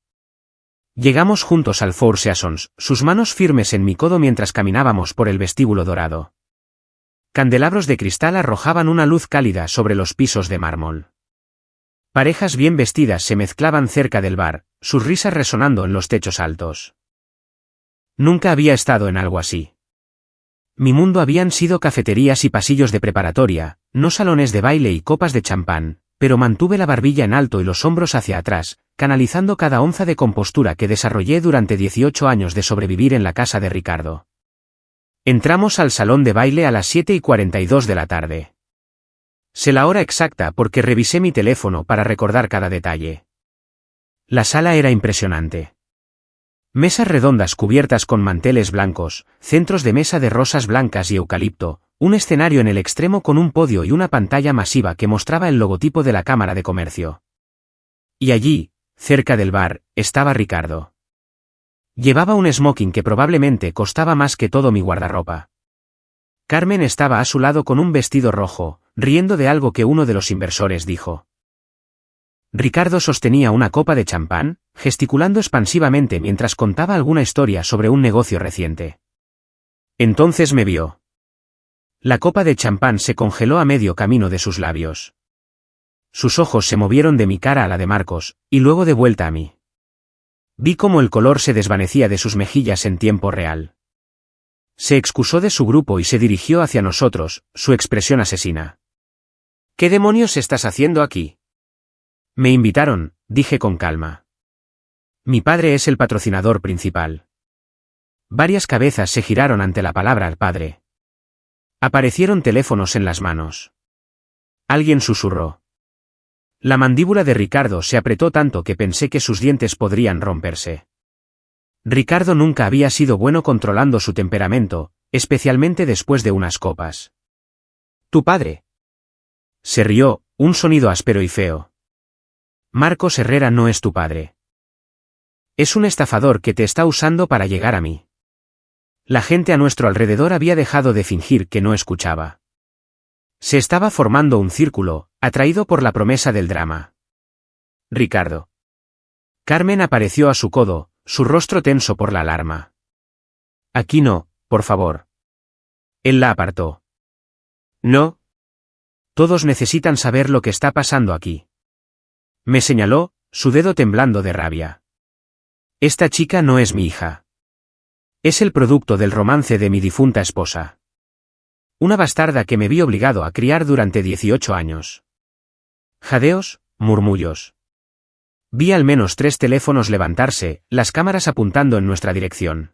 Llegamos juntos al Four Seasons, sus manos firmes en mi codo mientras caminábamos por el vestíbulo dorado. Candelabros de cristal arrojaban una luz cálida sobre los pisos de mármol. Parejas bien vestidas se mezclaban cerca del bar, sus risas resonando en los techos altos. Nunca había estado en algo así. Mi mundo habían sido cafeterías y pasillos de preparatoria, no salones de baile y copas de champán, pero mantuve la barbilla en alto y los hombros hacia atrás, canalizando cada onza de compostura que desarrollé durante 18 años de sobrevivir en la casa de Ricardo. Entramos al salón de baile a las 7:42 de la tarde. Sé la hora exacta porque revisé mi teléfono para recordar cada detalle. La sala era impresionante. Mesas redondas cubiertas con manteles blancos, centros de mesa de rosas blancas y eucalipto, un escenario en el extremo con un podio y una pantalla masiva que mostraba el logotipo de la Cámara de Comercio. Y allí, cerca del bar, estaba Ricardo. Llevaba un smoking que probablemente costaba más que todo mi guardarropa. Carmen estaba a su lado con un vestido rojo, riendo de algo que uno de los inversores dijo. Ricardo sostenía una copa de champán, gesticulando expansivamente mientras contaba alguna historia sobre un negocio reciente. Entonces me vio. La copa de champán se congeló a medio camino de sus labios. Sus ojos se movieron de mi cara a la de Marcos, y luego de vuelta a mí. Vi cómo el color se desvanecía de sus mejillas en tiempo real. Se excusó de su grupo y se dirigió hacia nosotros, su expresión asesina. ¿Qué demonios estás haciendo aquí? Me invitaron, dije con calma. Mi padre es el patrocinador principal. Varias cabezas se giraron ante la palabra al padre. Aparecieron teléfonos en las manos. Alguien susurró. La mandíbula de Ricardo se apretó tanto que pensé que sus dientes podrían romperse. Ricardo nunca había sido bueno controlando su temperamento, especialmente después de unas copas. ¿Tu padre? Se rió, un sonido áspero y feo. Marcos Herrera no es tu padre. Es un estafador que te está usando para llegar a mí. La gente a nuestro alrededor había dejado de fingir que no escuchaba. Se estaba formando un círculo, atraído por la promesa del drama. Ricardo. Carmen apareció a su codo, su rostro tenso por la alarma. Aquí no, por favor. Él la apartó. No. Todos necesitan saber lo que está pasando aquí. Me señaló, su dedo temblando de rabia. Esta chica no es mi hija. Es el producto del romance de mi difunta esposa. Una bastarda que me vi obligado a criar durante 18 años. Jadeos, murmullos. Vi al menos 3 teléfonos levantarse, las cámaras apuntando en nuestra dirección.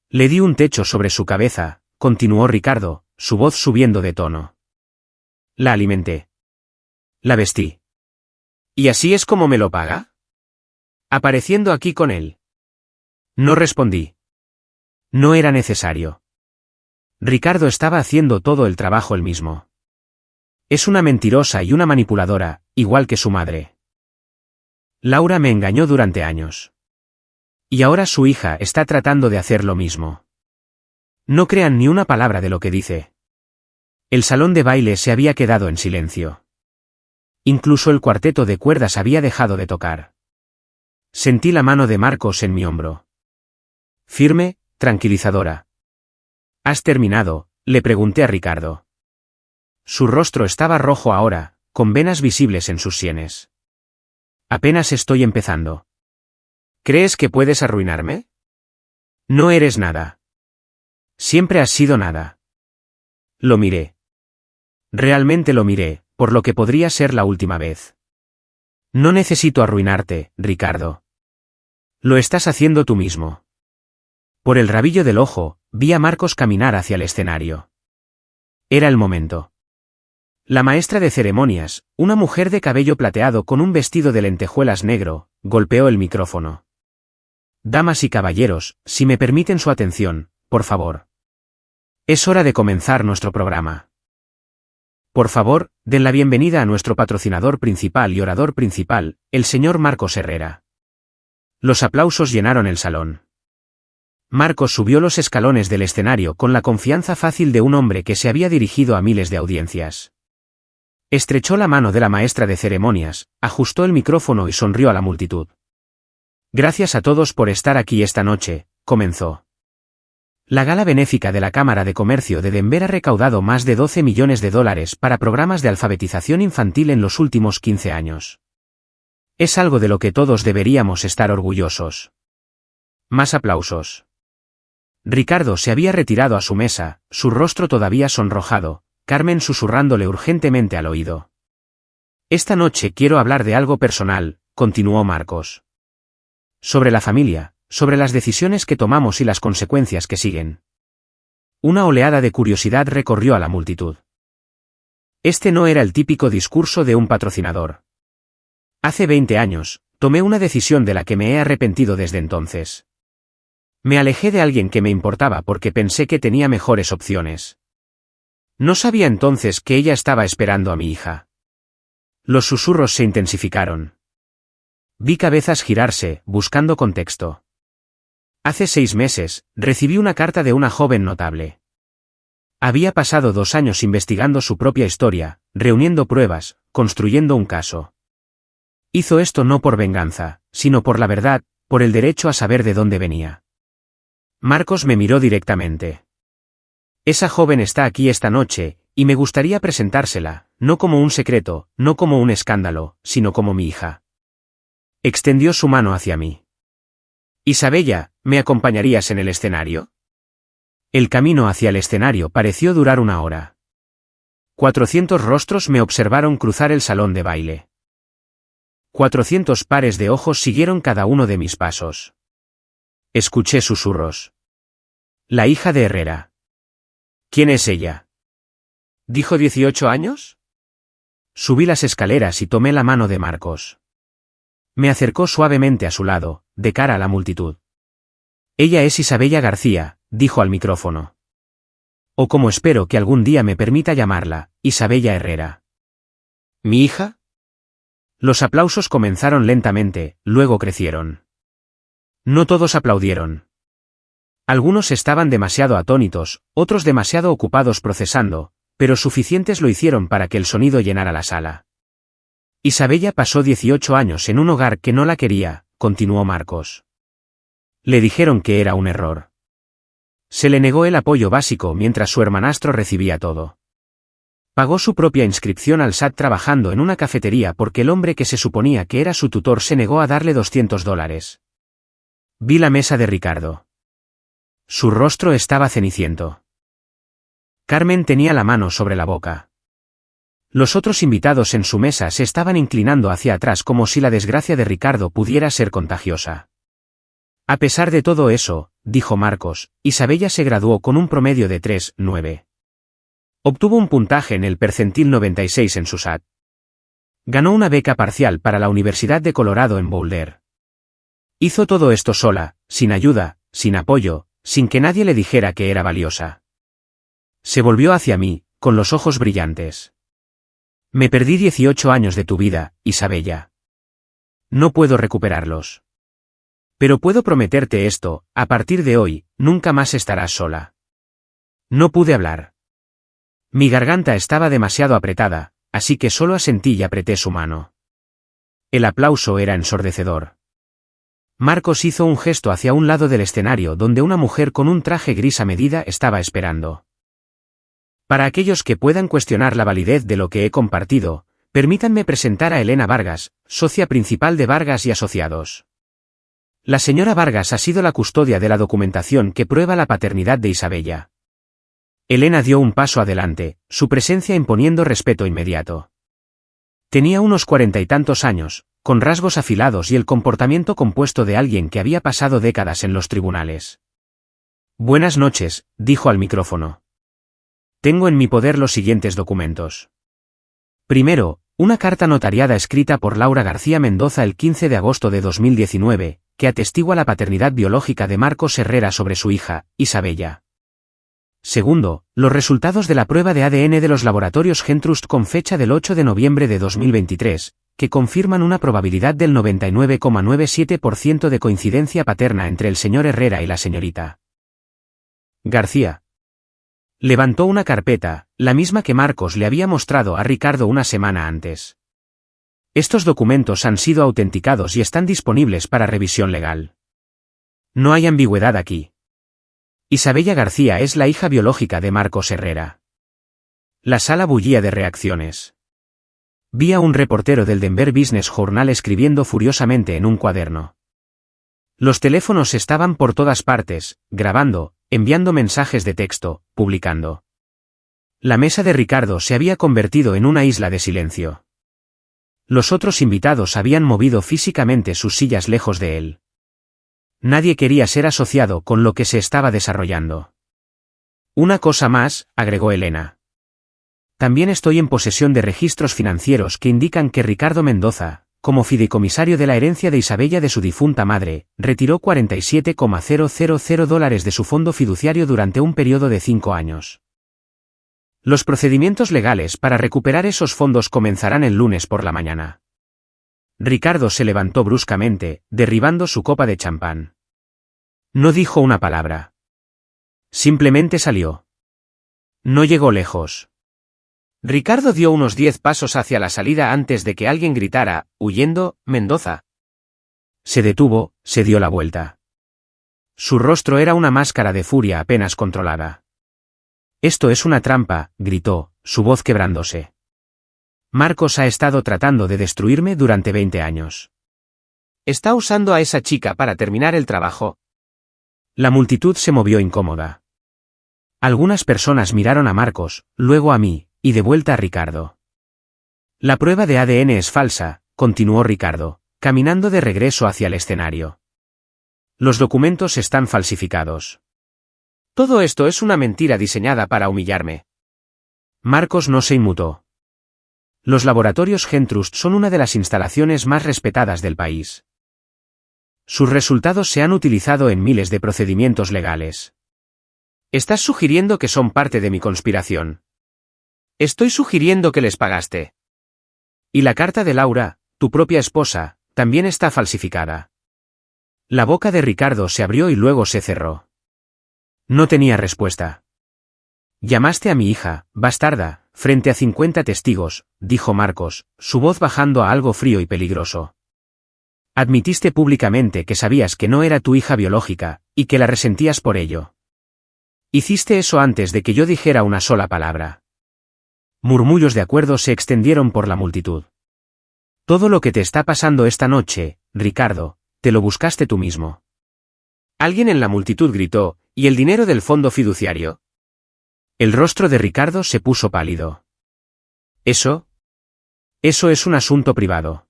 Le di un techo sobre su cabeza, continuó Ricardo, su voz subiendo de tono. La alimenté. La vestí. ¿Y así es como me lo paga? Apareciendo aquí con él. No respondí. No era necesario. Ricardo estaba haciendo todo el trabajo él mismo. Es una mentirosa y una manipuladora, igual que su madre. Laura me engañó durante años. Y ahora su hija está tratando de hacer lo mismo. No crean ni una palabra de lo que dice. El salón de baile se había quedado en silencio. Incluso el cuarteto de cuerdas había dejado de tocar. Sentí la mano de Marcos en mi hombro. Firme, tranquilizadora. ¿Has terminado?, le pregunté a Ricardo. Su rostro estaba rojo ahora, con venas visibles en sus sienes. Apenas estoy empezando. ¿Crees que puedes arruinarme? No eres nada. Siempre has sido nada. Lo miré. Realmente lo miré, por lo que podría ser la última vez. No necesito arruinarte, Ricardo. Lo estás haciendo tú mismo. Por el rabillo del ojo, vi a Marcos caminar hacia el escenario. Era el momento. La maestra de ceremonias, una mujer de cabello plateado con un vestido de lentejuelas negro, golpeó el micrófono. Damas y caballeros, si me permiten su atención, por favor. Es hora de comenzar nuestro programa. Por favor, den la bienvenida a nuestro patrocinador principal y orador principal, el señor Marcos Herrera. Los aplausos llenaron el salón. Marcos subió los escalones del escenario con la confianza fácil de un hombre que se había dirigido a miles de audiencias. Estrechó la mano de la maestra de ceremonias, ajustó el micrófono y sonrió a la multitud. Gracias a todos por estar aquí esta noche, comenzó. La gala benéfica de la Cámara de Comercio de Denver ha recaudado más de $12 millones para programas de alfabetización infantil en los últimos 15 años. Es algo de lo que todos deberíamos estar orgullosos. Más aplausos. Ricardo se había retirado a su mesa, su rostro todavía sonrojado, Carmen susurrándole urgentemente al oído. Esta noche quiero hablar de algo personal, continuó Marcos. Sobre la familia, sobre las decisiones que tomamos y las consecuencias que siguen. Una oleada de curiosidad recorrió a la multitud. Este no era el típico discurso de un patrocinador. Hace 20 años, tomé una decisión de la que me he arrepentido desde entonces. Me alejé de alguien que me importaba porque pensé que tenía mejores opciones. No sabía entonces que ella estaba esperando a mi hija. Los susurros se intensificaron. Vi cabezas girarse, buscando contexto. Hace 6 meses, recibí una carta de una joven notable. Había pasado 2 años investigando su propia historia, reuniendo pruebas, construyendo un caso. Hizo esto no por venganza, sino por la verdad, por el derecho a saber de dónde venía. Marcos me miró directamente. Esa joven está aquí esta noche, y me gustaría presentársela, no como un secreto, no como un escándalo, sino como mi hija. Extendió su mano hacia mí. Isabella, ¿me acompañarías en el escenario? El camino hacia el escenario pareció durar 1 hora. 400 rostros me observaron cruzar el salón de baile. 400 pares de ojos siguieron cada uno de mis pasos. Escuché susurros. La hija de Herrera. ¿Quién es ella? ¿Dijo 18 años? Subí las escaleras y tomé la mano de Marcos. Me acercó suavemente a su lado, de cara a la multitud. Ella es Isabella García, dijo al micrófono. O como espero que algún día me permita llamarla, Isabella Herrera. ¿Mi hija? Los aplausos comenzaron lentamente, luego crecieron. No todos aplaudieron. Algunos estaban demasiado atónitos, otros demasiado ocupados procesando, pero suficientes lo hicieron para que el sonido llenara la sala. Isabella pasó 18 años en un hogar que no la quería, continuó Marcos. Le dijeron que era un error. Se le negó el apoyo básico mientras su hermanastro recibía todo. Pagó su propia inscripción al SAT trabajando en una cafetería porque el hombre que se suponía que era su tutor se negó a darle $200. Vi la mesa de Ricardo. Su rostro estaba ceniciento. Carmen tenía la mano sobre la boca. Los otros invitados en su mesa se estaban inclinando hacia atrás como si la desgracia de Ricardo pudiera ser contagiosa. A pesar de todo eso, dijo Marcos, Isabella se graduó con un promedio de 3,9. Obtuvo un puntaje en el percentil 96 en su SAT. Ganó una beca parcial para la Universidad de Colorado en Boulder. Hizo todo esto sola, sin ayuda, sin apoyo, sin que nadie le dijera que era valiosa. Se volvió hacia mí, con los ojos brillantes. Me perdí 18 años de tu vida, Isabella. No puedo recuperarlos. Pero puedo prometerte esto, a partir de hoy, nunca más estarás sola. No pude hablar. Mi garganta estaba demasiado apretada, así que solo asentí y apreté su mano. El aplauso era ensordecedor. Marcos hizo un gesto hacia un lado del escenario donde una mujer con un traje gris a medida estaba esperando. Para aquellos que puedan cuestionar la validez de lo que he compartido, permítanme presentar a Elena Vargas, socia principal de Vargas y Asociados. La señora Vargas ha sido la custodia de la documentación que prueba la paternidad de Isabella. Elena dio un paso adelante, su presencia imponiendo respeto inmediato. Tenía unos 40 y tantos años, con rasgos afilados y el comportamiento compuesto de alguien que había pasado décadas en los tribunales. Buenas noches, dijo al micrófono. Tengo en mi poder los siguientes documentos. Primero, una carta notariada escrita por Laura García Mendoza el 15 de agosto de 2019, que atestigua la paternidad biológica de Marcos Herrera sobre su hija, Isabella. Segundo, los resultados de la prueba de ADN de los laboratorios Gentrust con fecha del 8 de noviembre de 2023, que confirman una probabilidad del 99,97% de coincidencia paterna entre el señor Herrera y la señorita García. Levantó una carpeta, la misma que Marcos le había mostrado a Ricardo una semana antes. Estos documentos han sido autenticados y están disponibles para revisión legal. No hay ambigüedad aquí. Isabella García es la hija biológica de Marcos Herrera. La sala bullía de reacciones. Vi a un reportero del Denver Business Journal escribiendo furiosamente en un cuaderno. Los teléfonos estaban por todas partes, grabando, enviando mensajes de texto, publicando. La mesa de Ricardo se había convertido en una isla de silencio. Los otros invitados habían movido físicamente sus sillas lejos de él. Nadie quería ser asociado con lo que se estaba desarrollando. Una cosa más, agregó Elena. También estoy en posesión de registros financieros que indican que Ricardo Mendoza, como fideicomisario de la herencia de Isabella de su difunta madre, retiró $47,000 de su fondo fiduciario durante un periodo de 5 años. Los procedimientos legales para recuperar esos fondos comenzarán el lunes por la mañana. Ricardo se levantó bruscamente, derribando su copa de champán. No dijo una palabra. Simplemente salió. No llegó lejos. Ricardo dio unos 10 pasos hacia la salida antes de que alguien gritara, huyendo, Mendoza. Se detuvo, se dio la vuelta. Su rostro era una máscara de furia apenas controlada. Esto es una trampa, gritó, su voz quebrándose. Marcos ha estado tratando de destruirme durante 20 años. Está usando a esa chica para terminar el trabajo. La multitud se movió incómoda. Algunas personas miraron a Marcos, luego a mí, y de vuelta a Ricardo. La prueba de ADN es falsa, continuó Ricardo, caminando de regreso hacia el escenario. Los documentos están falsificados. Todo esto es una mentira diseñada para humillarme. Marcos no se inmutó. Los laboratorios Gentrust son una de las instalaciones más respetadas del país. Sus resultados se han utilizado en miles de procedimientos legales. ¿Estás sugiriendo que son parte de mi conspiración? Estoy sugiriendo que les pagaste. Y la carta de Laura, tu propia esposa, también está falsificada. La boca de Ricardo se abrió y luego se cerró. No tenía respuesta. Llamaste a mi hija, bastarda, frente a 50 testigos, dijo Marcos, su voz bajando a algo frío y peligroso. Admitiste públicamente que sabías que no era tu hija biológica, y que la resentías por ello. Hiciste eso antes de que yo dijera una sola palabra. Murmullos de acuerdo se extendieron por la multitud. Todo lo que te está pasando esta noche, Ricardo, te lo buscaste tú mismo. Alguien en la multitud gritó, ¿y el dinero del fondo fiduciario? El rostro de Ricardo se puso pálido. Eso es un asunto privado.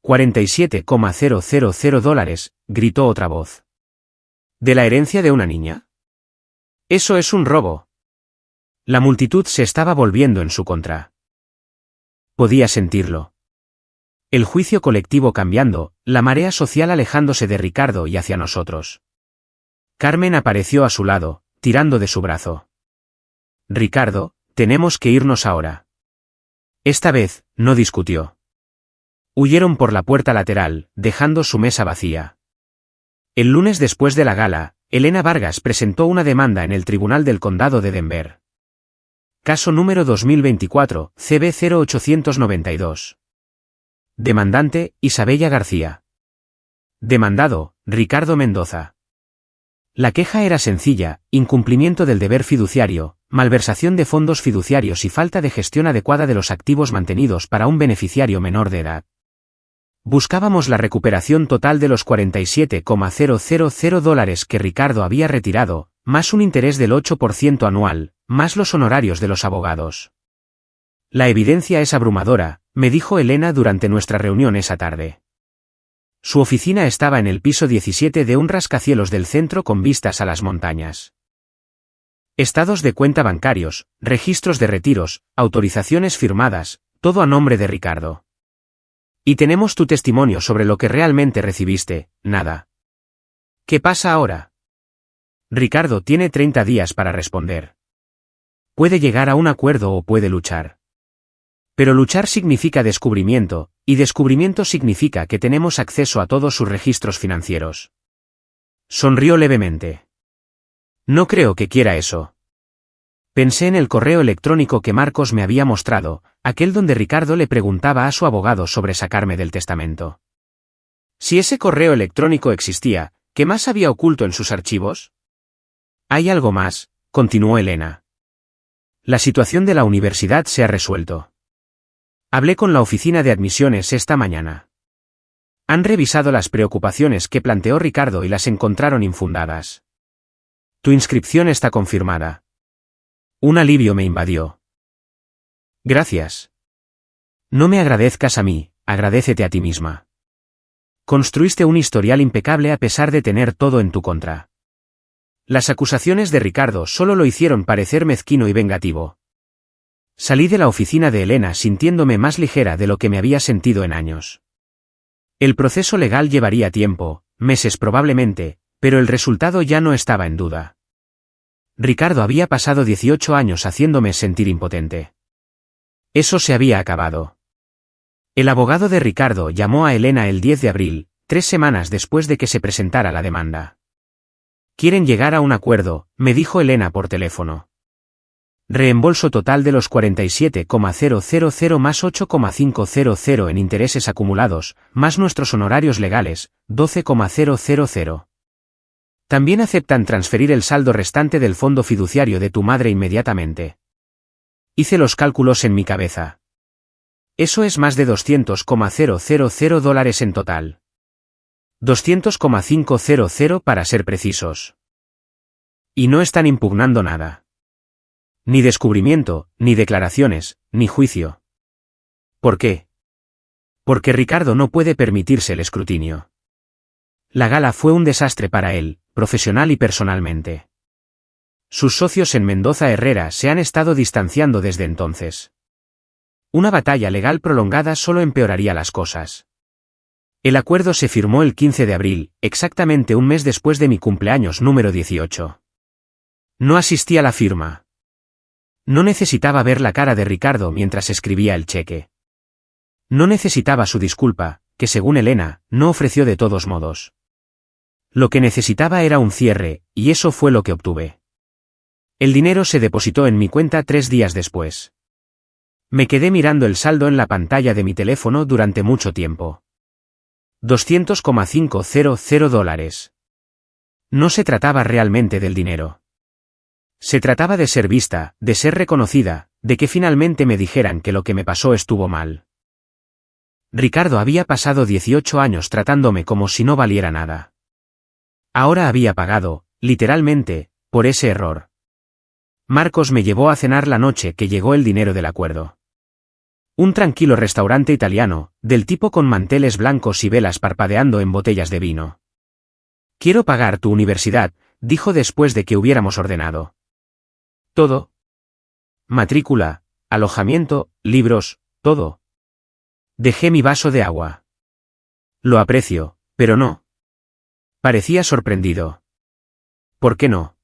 47,000 dólares, gritó otra voz. ¿De la herencia de una niña? Eso es un robo. La multitud se estaba volviendo en su contra. Podía sentirlo. El juicio colectivo cambiando, la marea social alejándose de Ricardo y hacia nosotros. Carmen apareció a su lado, tirando de su brazo. Ricardo, tenemos que irnos ahora. Esta vez, no discutió. Huyeron por la puerta lateral, dejando su mesa vacía. El lunes después de la gala, Elena Vargas presentó una demanda en el Tribunal del Condado de Denver. Caso número 2024, CB 0892. Demandante, Isabella García. Demandado, Ricardo Mendoza. La queja era sencilla: incumplimiento del deber fiduciario, malversación de fondos fiduciarios y falta de gestión adecuada de los activos mantenidos para un beneficiario menor de edad. Buscábamos la recuperación total de los 47,000 dólares que Ricardo había retirado, más un interés del 8% anual, más los honorarios de los abogados. La evidencia es abrumadora, me dijo Elena durante nuestra reunión esa tarde. Su oficina estaba en el piso 17 de un rascacielos del centro con vistas a las montañas. Estados de cuenta bancarios, registros de retiros, autorizaciones firmadas, todo a nombre de Ricardo. Y tenemos tu testimonio sobre lo que realmente recibiste, nada. ¿Qué pasa ahora? Ricardo tiene 30 días para responder. Puede llegar a un acuerdo o puede luchar. Pero luchar significa descubrimiento, y descubrimiento significa que tenemos acceso a todos sus registros financieros. Sonrió levemente. No creo que quiera eso. Pensé en el correo electrónico que Marcos me había mostrado, aquel donde Ricardo le preguntaba a su abogado sobre sacarme del testamento. Si ese correo electrónico existía, ¿qué más había oculto en sus archivos? Hay algo más, continuó Elena. La situación de la universidad se ha resuelto. Hablé con la oficina de admisiones esta mañana. Han revisado las preocupaciones que planteó Ricardo y las encontraron infundadas. Tu inscripción está confirmada. Un alivio me invadió. Gracias. No me agradezcas a mí, agradécete a ti misma. Construiste un historial impecable a pesar de tener todo en tu contra. Las acusaciones de Ricardo solo lo hicieron parecer mezquino y vengativo. Salí de la oficina de Elena sintiéndome más ligera de lo que me había sentido en años. El proceso legal llevaría tiempo, meses probablemente, pero el resultado ya no estaba en duda. Ricardo había pasado 18 años haciéndome sentir impotente. Eso se había acabado. El abogado de Ricardo llamó a Elena el 10 de abril, 3 semanas después de que se presentara la demanda. Quieren llegar a un acuerdo, me dijo Elena por teléfono. Reembolso total de los 47,000 más 8,500 en intereses acumulados, más nuestros honorarios legales, 12,000. También aceptan transferir el saldo restante del fondo fiduciario de tu madre inmediatamente. Hice los cálculos en mi cabeza. Eso es más de 200,000 dólares en total. 200,500 para ser precisos. Y no están impugnando nada. Ni descubrimiento, ni declaraciones, ni juicio. ¿Por qué? Porque Ricardo no puede permitirse el escrutinio. La gala fue un desastre para él, profesional y personalmente. Sus socios en Mendoza Herrera se han estado distanciando desde entonces. Una batalla legal prolongada solo empeoraría las cosas. El acuerdo se firmó el 15 de abril, exactamente un mes después de mi cumpleaños número 18. No asistí a la firma. No necesitaba ver la cara de Ricardo mientras escribía el cheque. No necesitaba su disculpa, que según Elena, no ofreció de todos modos. Lo que necesitaba era un cierre, y eso fue lo que obtuve. El dinero se depositó en mi cuenta 3 días después. Me quedé mirando el saldo en la pantalla de mi teléfono durante mucho tiempo. $200,500. No se trataba realmente del dinero. Se trataba de ser vista, de ser reconocida, de que finalmente me dijeran que lo que me pasó estuvo mal. Ricardo había pasado 18 años tratándome como si no valiera nada. Ahora había pagado, literalmente, por ese error. Marcos me llevó a cenar la noche que llegó el dinero del acuerdo. Un tranquilo restaurante italiano, del tipo con manteles blancos y velas parpadeando en botellas de vino. «Quiero pagar tu universidad», dijo después de que hubiéramos ordenado. «¿Todo? Matrícula, alojamiento, libros, todo». Dejé mi vaso de agua. «Lo aprecio, pero no». Parecía sorprendido. «¿Por qué no?»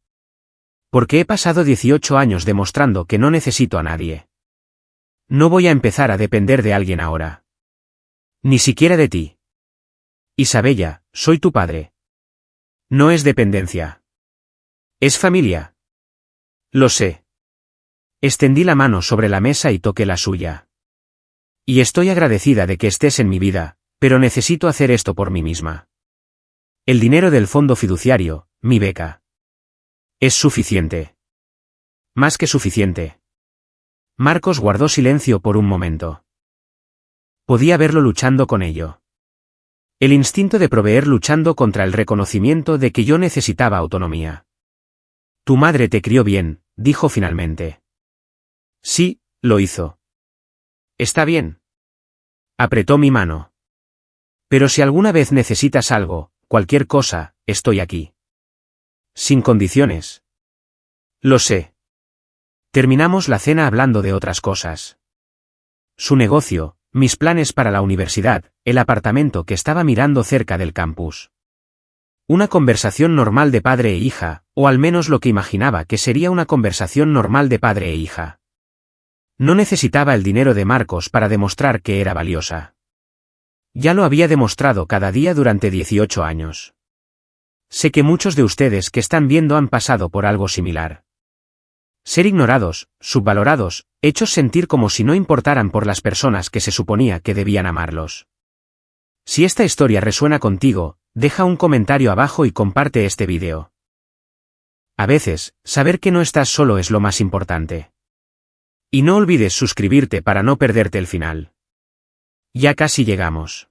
«Porque he pasado 18 años demostrando que no necesito a nadie. No voy a empezar a depender de alguien ahora. Ni siquiera de ti. Isabella, soy tu padre. No es dependencia. Es familia». «Lo sé». Extendí la mano sobre la mesa y toqué la suya. «Y estoy agradecida de que estés en mi vida, pero necesito hacer esto por mí misma. El dinero del fondo fiduciario, mi beca. Es suficiente. Más que suficiente». Marcos guardó silencio por un momento. Podía verlo luchando con ello. El instinto de proveer luchando contra el reconocimiento de que yo necesitaba autonomía. «Tu madre te crió bien», dijo finalmente. «Sí, lo hizo». «Está bien». Apretó mi mano. «Pero si alguna vez necesitas algo, cualquier cosa, estoy aquí. Sin condiciones». «Lo sé». Terminamos la cena hablando de otras cosas. Su negocio, mis planes para la universidad, el apartamento que estaba mirando cerca del campus. Una conversación normal de padre e hija, o al menos lo que imaginaba que sería una conversación normal de padre e hija. No necesitaba el dinero de Marcos para demostrar que era valiosa. Ya lo había demostrado cada día durante 18 años. Sé que muchos de ustedes que están viendo han pasado por algo similar. Ser ignorados, subvalorados, hechos sentir como si no importaran por las personas que se suponía que debían amarlos. Si esta historia resuena contigo, deja un comentario abajo y comparte este vídeo. A veces, saber que no estás solo es lo más importante. Y no olvides suscribirte para no perderte el final. Ya casi llegamos.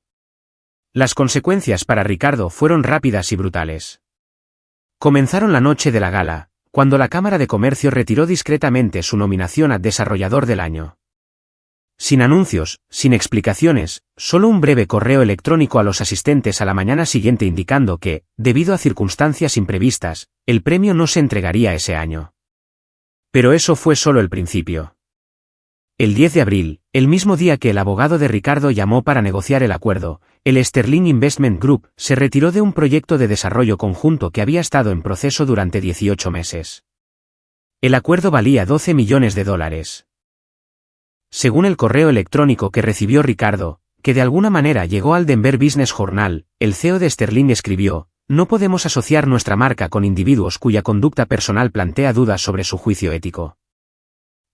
Las consecuencias para Ricardo fueron rápidas y brutales. Comenzaron la noche de la gala, cuando la Cámara de Comercio retiró discretamente su nominación a Desarrollador del Año. Sin anuncios, sin explicaciones, solo un breve correo electrónico a los asistentes a la mañana siguiente indicando que, debido a circunstancias imprevistas, el premio no se entregaría ese año. Pero eso fue solo el principio. El 10 de abril, el mismo día que el abogado de Ricardo llamó para negociar el acuerdo, el Sterling Investment Group se retiró de un proyecto de desarrollo conjunto que había estado en proceso durante 18 meses. El acuerdo valía $12 millones. Según el correo electrónico que recibió Ricardo, que de alguna manera llegó al Denver Business Journal, el CEO de Sterling escribió: «No podemos asociar nuestra marca con individuos cuya conducta personal plantea dudas sobre su juicio ético».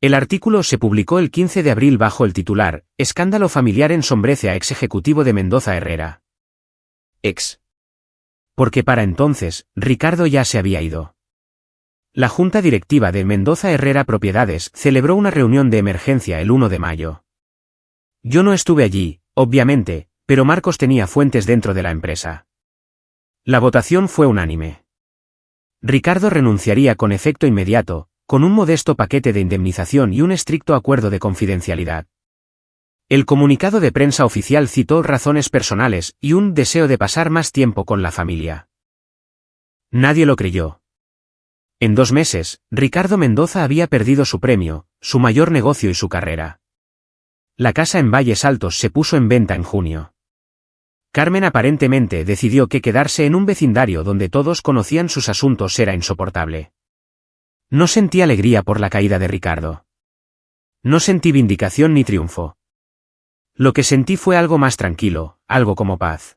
El artículo se publicó el 15 de abril bajo el titular: «Escándalo familiar ensombrece a ex ejecutivo de Mendoza Herrera». Porque para entonces, Ricardo ya se había ido. La junta directiva de Mendoza Herrera Propiedades celebró una reunión de emergencia el 1 de mayo. Yo no estuve allí, obviamente, pero Marcos tenía fuentes dentro de la empresa. La votación fue unánime. Ricardo renunciaría con efecto inmediato, con un modesto paquete de indemnización y un estricto acuerdo de confidencialidad. El comunicado de prensa oficial citó razones personales y un deseo de pasar más tiempo con la familia. Nadie lo creyó. En 2 meses, Ricardo Mendoza había perdido su premio, su mayor negocio y su carrera. La casa en Valles Altos se puso en venta en junio. Carmen aparentemente decidió que quedarse en un vecindario donde todos conocían sus asuntos era insoportable. No sentí alegría por la caída de Ricardo. No sentí vindicación ni triunfo. Lo que sentí fue algo más tranquilo, algo como paz.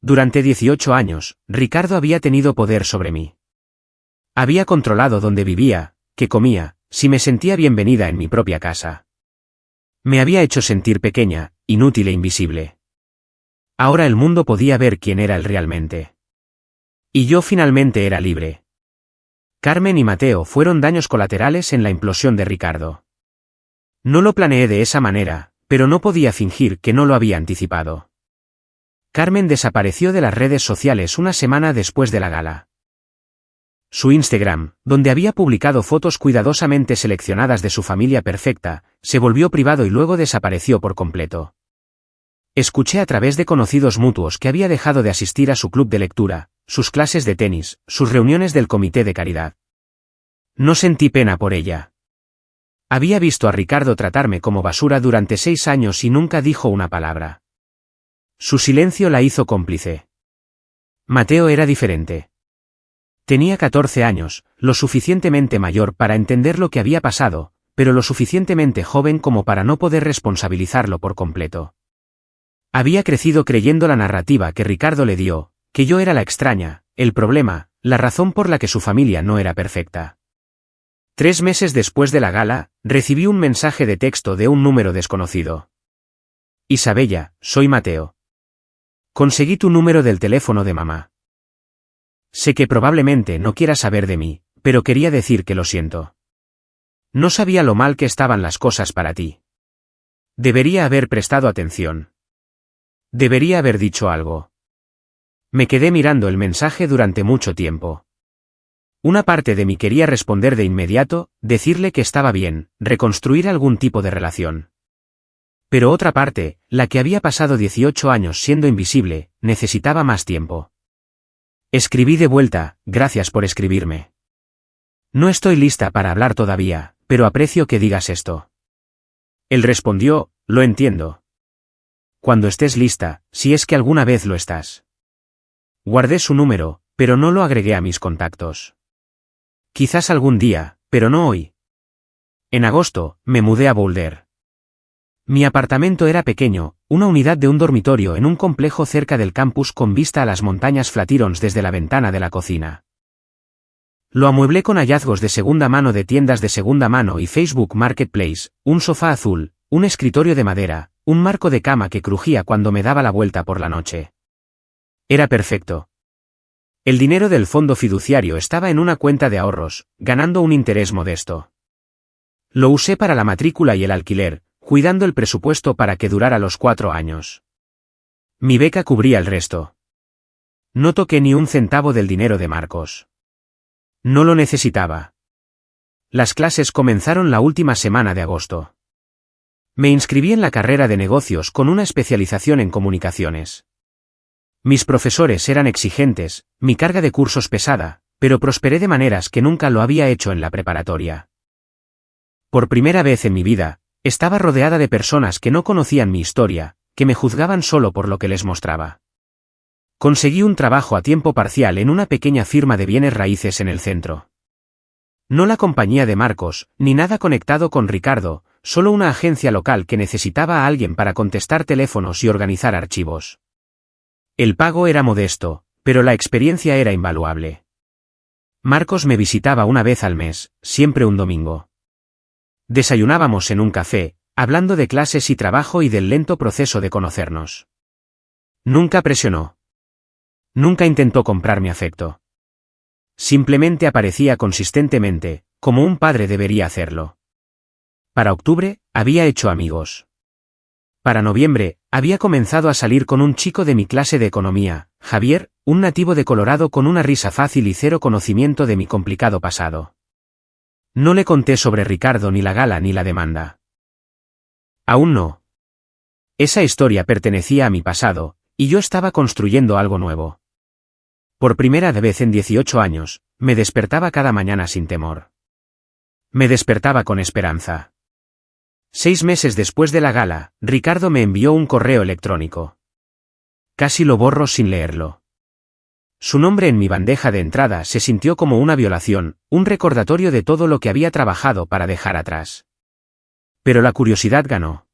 Durante 18 años, Ricardo había tenido poder sobre mí. Había controlado dónde vivía, qué comía, si me sentía bienvenida en mi propia casa. Me había hecho sentir pequeña, inútil e invisible. Ahora el mundo podía ver quién era él realmente. Y yo finalmente era libre. Carmen y Mateo fueron daños colaterales en la implosión de Ricardo. No lo planeé de esa manera, pero no podía fingir que no lo había anticipado. Carmen desapareció de las redes sociales una semana después de la gala. Su Instagram, donde había publicado fotos cuidadosamente seleccionadas de su familia perfecta, se volvió privado y luego desapareció por completo. Escuché a través de conocidos mutuos que había dejado de asistir a su club de lectura, sus clases de tenis, sus reuniones del comité de caridad. No sentí pena por ella. Había visto a Ricardo tratarme como basura durante 6 años y nunca dijo una palabra. Su silencio la hizo cómplice. Mateo era diferente. Tenía 14 años, lo suficientemente mayor para entender lo que había pasado, pero lo suficientemente joven como para no poder responsabilizarlo por completo. Había crecido creyendo la narrativa que Ricardo le dio, que yo era la extraña, el problema, la razón por la que su familia no era perfecta. 3 meses después de la gala, recibí un mensaje de texto de un número desconocido. Isabella, soy Mateo. Conseguí tu número del teléfono de mamá. Sé que probablemente no quieras saber de mí, pero quería decir que lo siento. No sabía lo mal que estaban las cosas para ti. Debería haber prestado atención. Debería haber dicho algo. Me quedé mirando el mensaje durante mucho tiempo. Una parte de mí quería responder de inmediato, decirle que estaba bien, reconstruir algún tipo de relación. Pero otra parte, la que había pasado 18 años siendo invisible, necesitaba más tiempo. Escribí de vuelta, gracias por escribirme. No estoy lista para hablar todavía, pero aprecio que digas esto. Él respondió, lo entiendo. Cuando estés lista, si es que alguna vez lo estás. Guardé su número, pero no lo agregué a mis contactos. Quizás algún día, pero no hoy. En agosto, me mudé a Boulder. Mi apartamento era pequeño, una unidad de un dormitorio en un complejo cerca del campus con vista a las montañas Flatirons desde la ventana de la cocina. Lo amueblé con hallazgos de segunda mano de tiendas de segunda mano y Facebook Marketplace, un sofá azul, un escritorio de madera, un marco de cama que crujía cuando me daba la vuelta por la noche. Era perfecto. El dinero del fondo fiduciario estaba en una cuenta de ahorros, ganando un interés modesto. Lo usé para la matrícula y el alquiler, cuidando el presupuesto para que durara los 4 años. Mi beca cubría el resto. No toqué ni un centavo del dinero de Marcos. No lo necesitaba. Las clases comenzaron la última semana de agosto. Me inscribí en la carrera de negocios con una especialización en comunicaciones. Mis profesores eran exigentes, mi carga de cursos pesada, pero prosperé de maneras que nunca lo había hecho en la preparatoria. Por primera vez en mi vida, estaba rodeada de personas que no conocían mi historia, que me juzgaban solo por lo que les mostraba. Conseguí un trabajo a tiempo parcial en una pequeña firma de bienes raíces en el centro. No la compañía de Marcos, ni nada conectado con Ricardo, solo una agencia local que necesitaba a alguien para contestar teléfonos y organizar archivos. El pago era modesto, pero la experiencia era invaluable. Marcos me visitaba una vez al mes, siempre un domingo. Desayunábamos en un café, hablando de clases y trabajo y del lento proceso de conocernos. Nunca presionó. Nunca intentó comprar mi afecto. Simplemente aparecía consistentemente, como un padre debería hacerlo. Para octubre, había hecho amigos. Para noviembre, había comenzado a salir con un chico de mi clase de economía, Javier, un nativo de Colorado con una risa fácil y cero conocimiento de mi complicado pasado. No le conté sobre Ricardo ni la gala ni la demanda. Aún no. Esa historia pertenecía a mi pasado, y yo estaba construyendo algo nuevo. Por primera vez en 18 años, me despertaba cada mañana sin temor. Me despertaba con esperanza. 6 meses después de la gala, Ricardo me envió un correo electrónico. Casi lo borro sin leerlo. Su nombre en mi bandeja de entrada se sintió como una violación, un recordatorio de todo lo que había trabajado para dejar atrás. Pero la curiosidad ganó.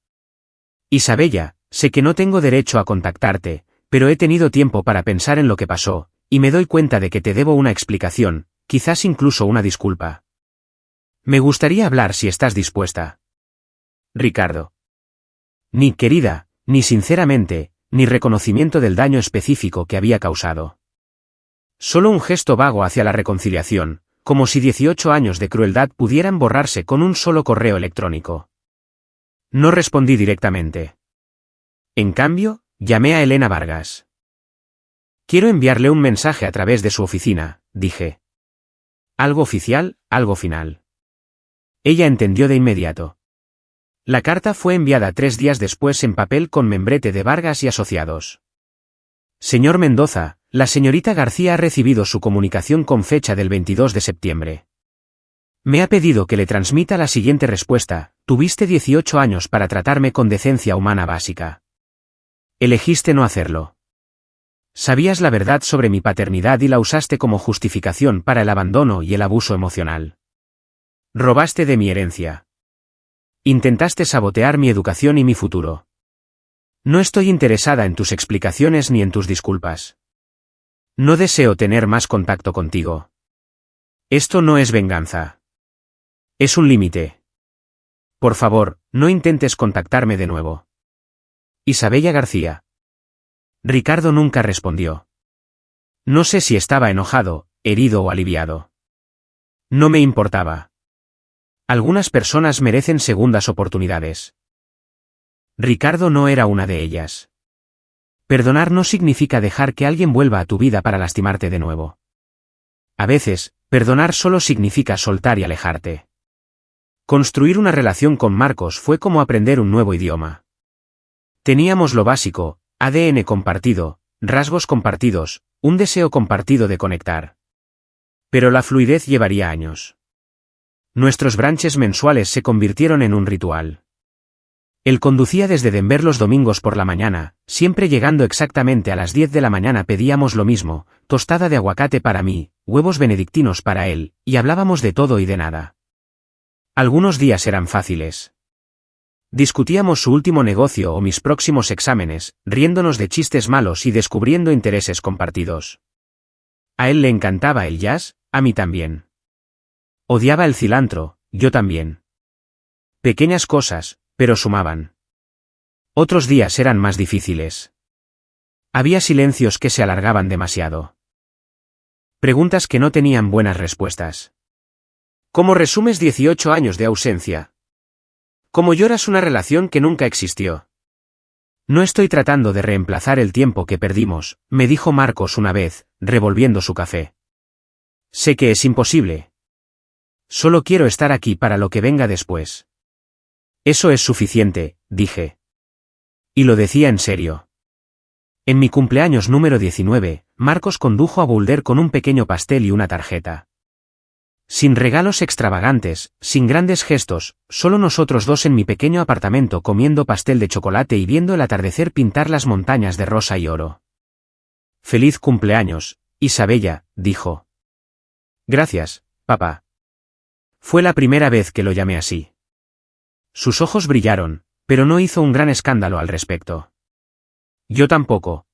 Isabella, sé que no tengo derecho a contactarte, pero he tenido tiempo para pensar en lo que pasó, y me doy cuenta de que te debo una explicación, quizás incluso una disculpa. Me gustaría hablar si estás dispuesta. Ricardo. Ni querida, ni sinceramente, ni reconocimiento del daño específico que había causado. Solo un gesto vago hacia la reconciliación, como si 18 años de crueldad pudieran borrarse con un solo correo electrónico. No respondí directamente. En cambio, llamé a Elena Vargas. Quiero enviarle un mensaje a través de su oficina, dije. Algo oficial, algo final. Ella entendió de inmediato. La carta fue enviada 3 días después en papel con membrete de Vargas y Asociados. Señor Mendoza, la señorita García ha recibido su comunicación con fecha del 22 de septiembre. Me ha pedido que le transmita la siguiente respuesta: tuviste 18 años para tratarme con decencia humana básica. Elegiste no hacerlo. Sabías la verdad sobre mi paternidad y la usaste como justificación para el abandono y el abuso emocional. Robaste de mi herencia. Intentaste sabotear mi educación y mi futuro. No estoy interesada en tus explicaciones ni en tus disculpas. No deseo tener más contacto contigo. Esto no es venganza. Es un límite. Por favor, no intentes contactarme de nuevo. Isabella García. Ricardo nunca respondió. No sé si estaba enojado, herido o aliviado. No me importaba. Algunas personas merecen segundas oportunidades. Ricardo no era una de ellas. Perdonar no significa dejar que alguien vuelva a tu vida para lastimarte de nuevo. A veces, perdonar solo significa soltar y alejarte. Construir una relación con Marcos fue como aprender un nuevo idioma. Teníamos lo básico: ADN compartido, rasgos compartidos, un deseo compartido de conectar. Pero la fluidez llevaría años. Nuestros brunches mensuales se convirtieron en un ritual. Él conducía desde Denver los domingos por la mañana, siempre llegando exactamente a las 10 de la mañana. Pedíamos lo mismo: tostada de aguacate para mí, huevos benedictinos para él, y hablábamos de todo y de nada. Algunos días eran fáciles. Discutíamos su último negocio o mis próximos exámenes, riéndonos de chistes malos y descubriendo intereses compartidos. A él le encantaba el jazz, a mí también. Odiaba el cilantro, yo también. Pequeñas cosas, pero sumaban. Otros días eran más difíciles. Había silencios que se alargaban demasiado. Preguntas que no tenían buenas respuestas. ¿Cómo resumes 18 años de ausencia? ¿Cómo lloras una relación que nunca existió? No estoy tratando de reemplazar el tiempo que perdimos, me dijo Marcos una vez, revolviendo su café. Sé que es imposible. Solo quiero estar aquí para lo que venga después. Eso es suficiente, dije. Y lo decía en serio. En mi cumpleaños número 19, Marcos condujo a Boulder con un pequeño pastel y una tarjeta. Sin regalos extravagantes, sin grandes gestos, solo nosotros dos en mi pequeño apartamento comiendo pastel de chocolate y viendo el atardecer pintar las montañas de rosa y oro. Feliz cumpleaños, Isabella, dijo. Gracias, papá. Fue la primera vez que lo llamé así. Sus ojos brillaron, pero no hizo un gran escándalo al respecto. Yo tampoco.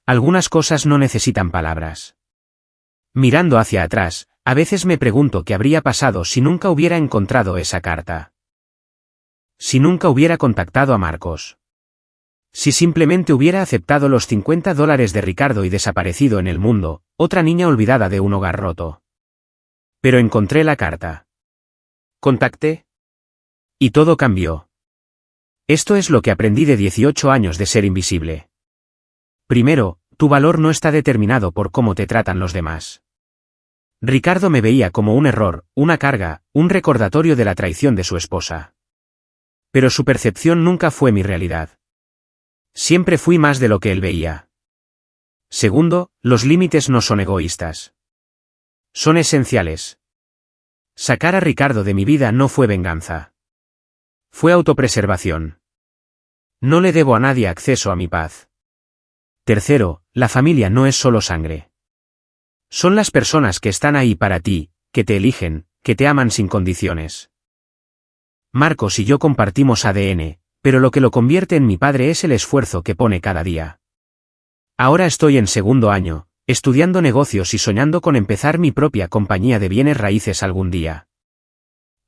Algunas cosas no necesitan palabras. Mirando hacia atrás, a veces me pregunto qué habría pasado si nunca hubiera encontrado esa carta. Si nunca hubiera contactado a Marcos. Si simplemente hubiera aceptado los $50 de Ricardo y desaparecido en el mundo, otra niña olvidada de un hogar roto. Pero encontré la carta. Contacté. Y todo cambió. Esto es lo que aprendí de 18 años de ser invisible. Primero, tu valor no está determinado por cómo te tratan los demás. Ricardo me veía como un error, una carga, un recordatorio de la traición de su esposa. Pero su percepción nunca fue mi realidad. Siempre fui más de lo que él veía. Segundo, los límites no son egoístas. Son esenciales. Sacar a Ricardo de mi vida no fue venganza. Fue autopreservación. No le debo a nadie acceso a mi paz. Tercero, la familia no es solo sangre. Son las personas que están ahí para ti, que te eligen, que te aman sin condiciones. Marcos y yo compartimos ADN, pero lo que lo convierte en mi padre es el esfuerzo que pone cada día. Ahora estoy en segundo año, estudiando negocios y soñando con empezar mi propia compañía de bienes raíces algún día.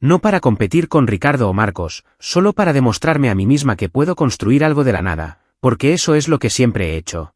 No para competir con Ricardo o Marcos, solo para demostrarme a mí misma que puedo construir algo de la nada, porque eso es lo que siempre he hecho.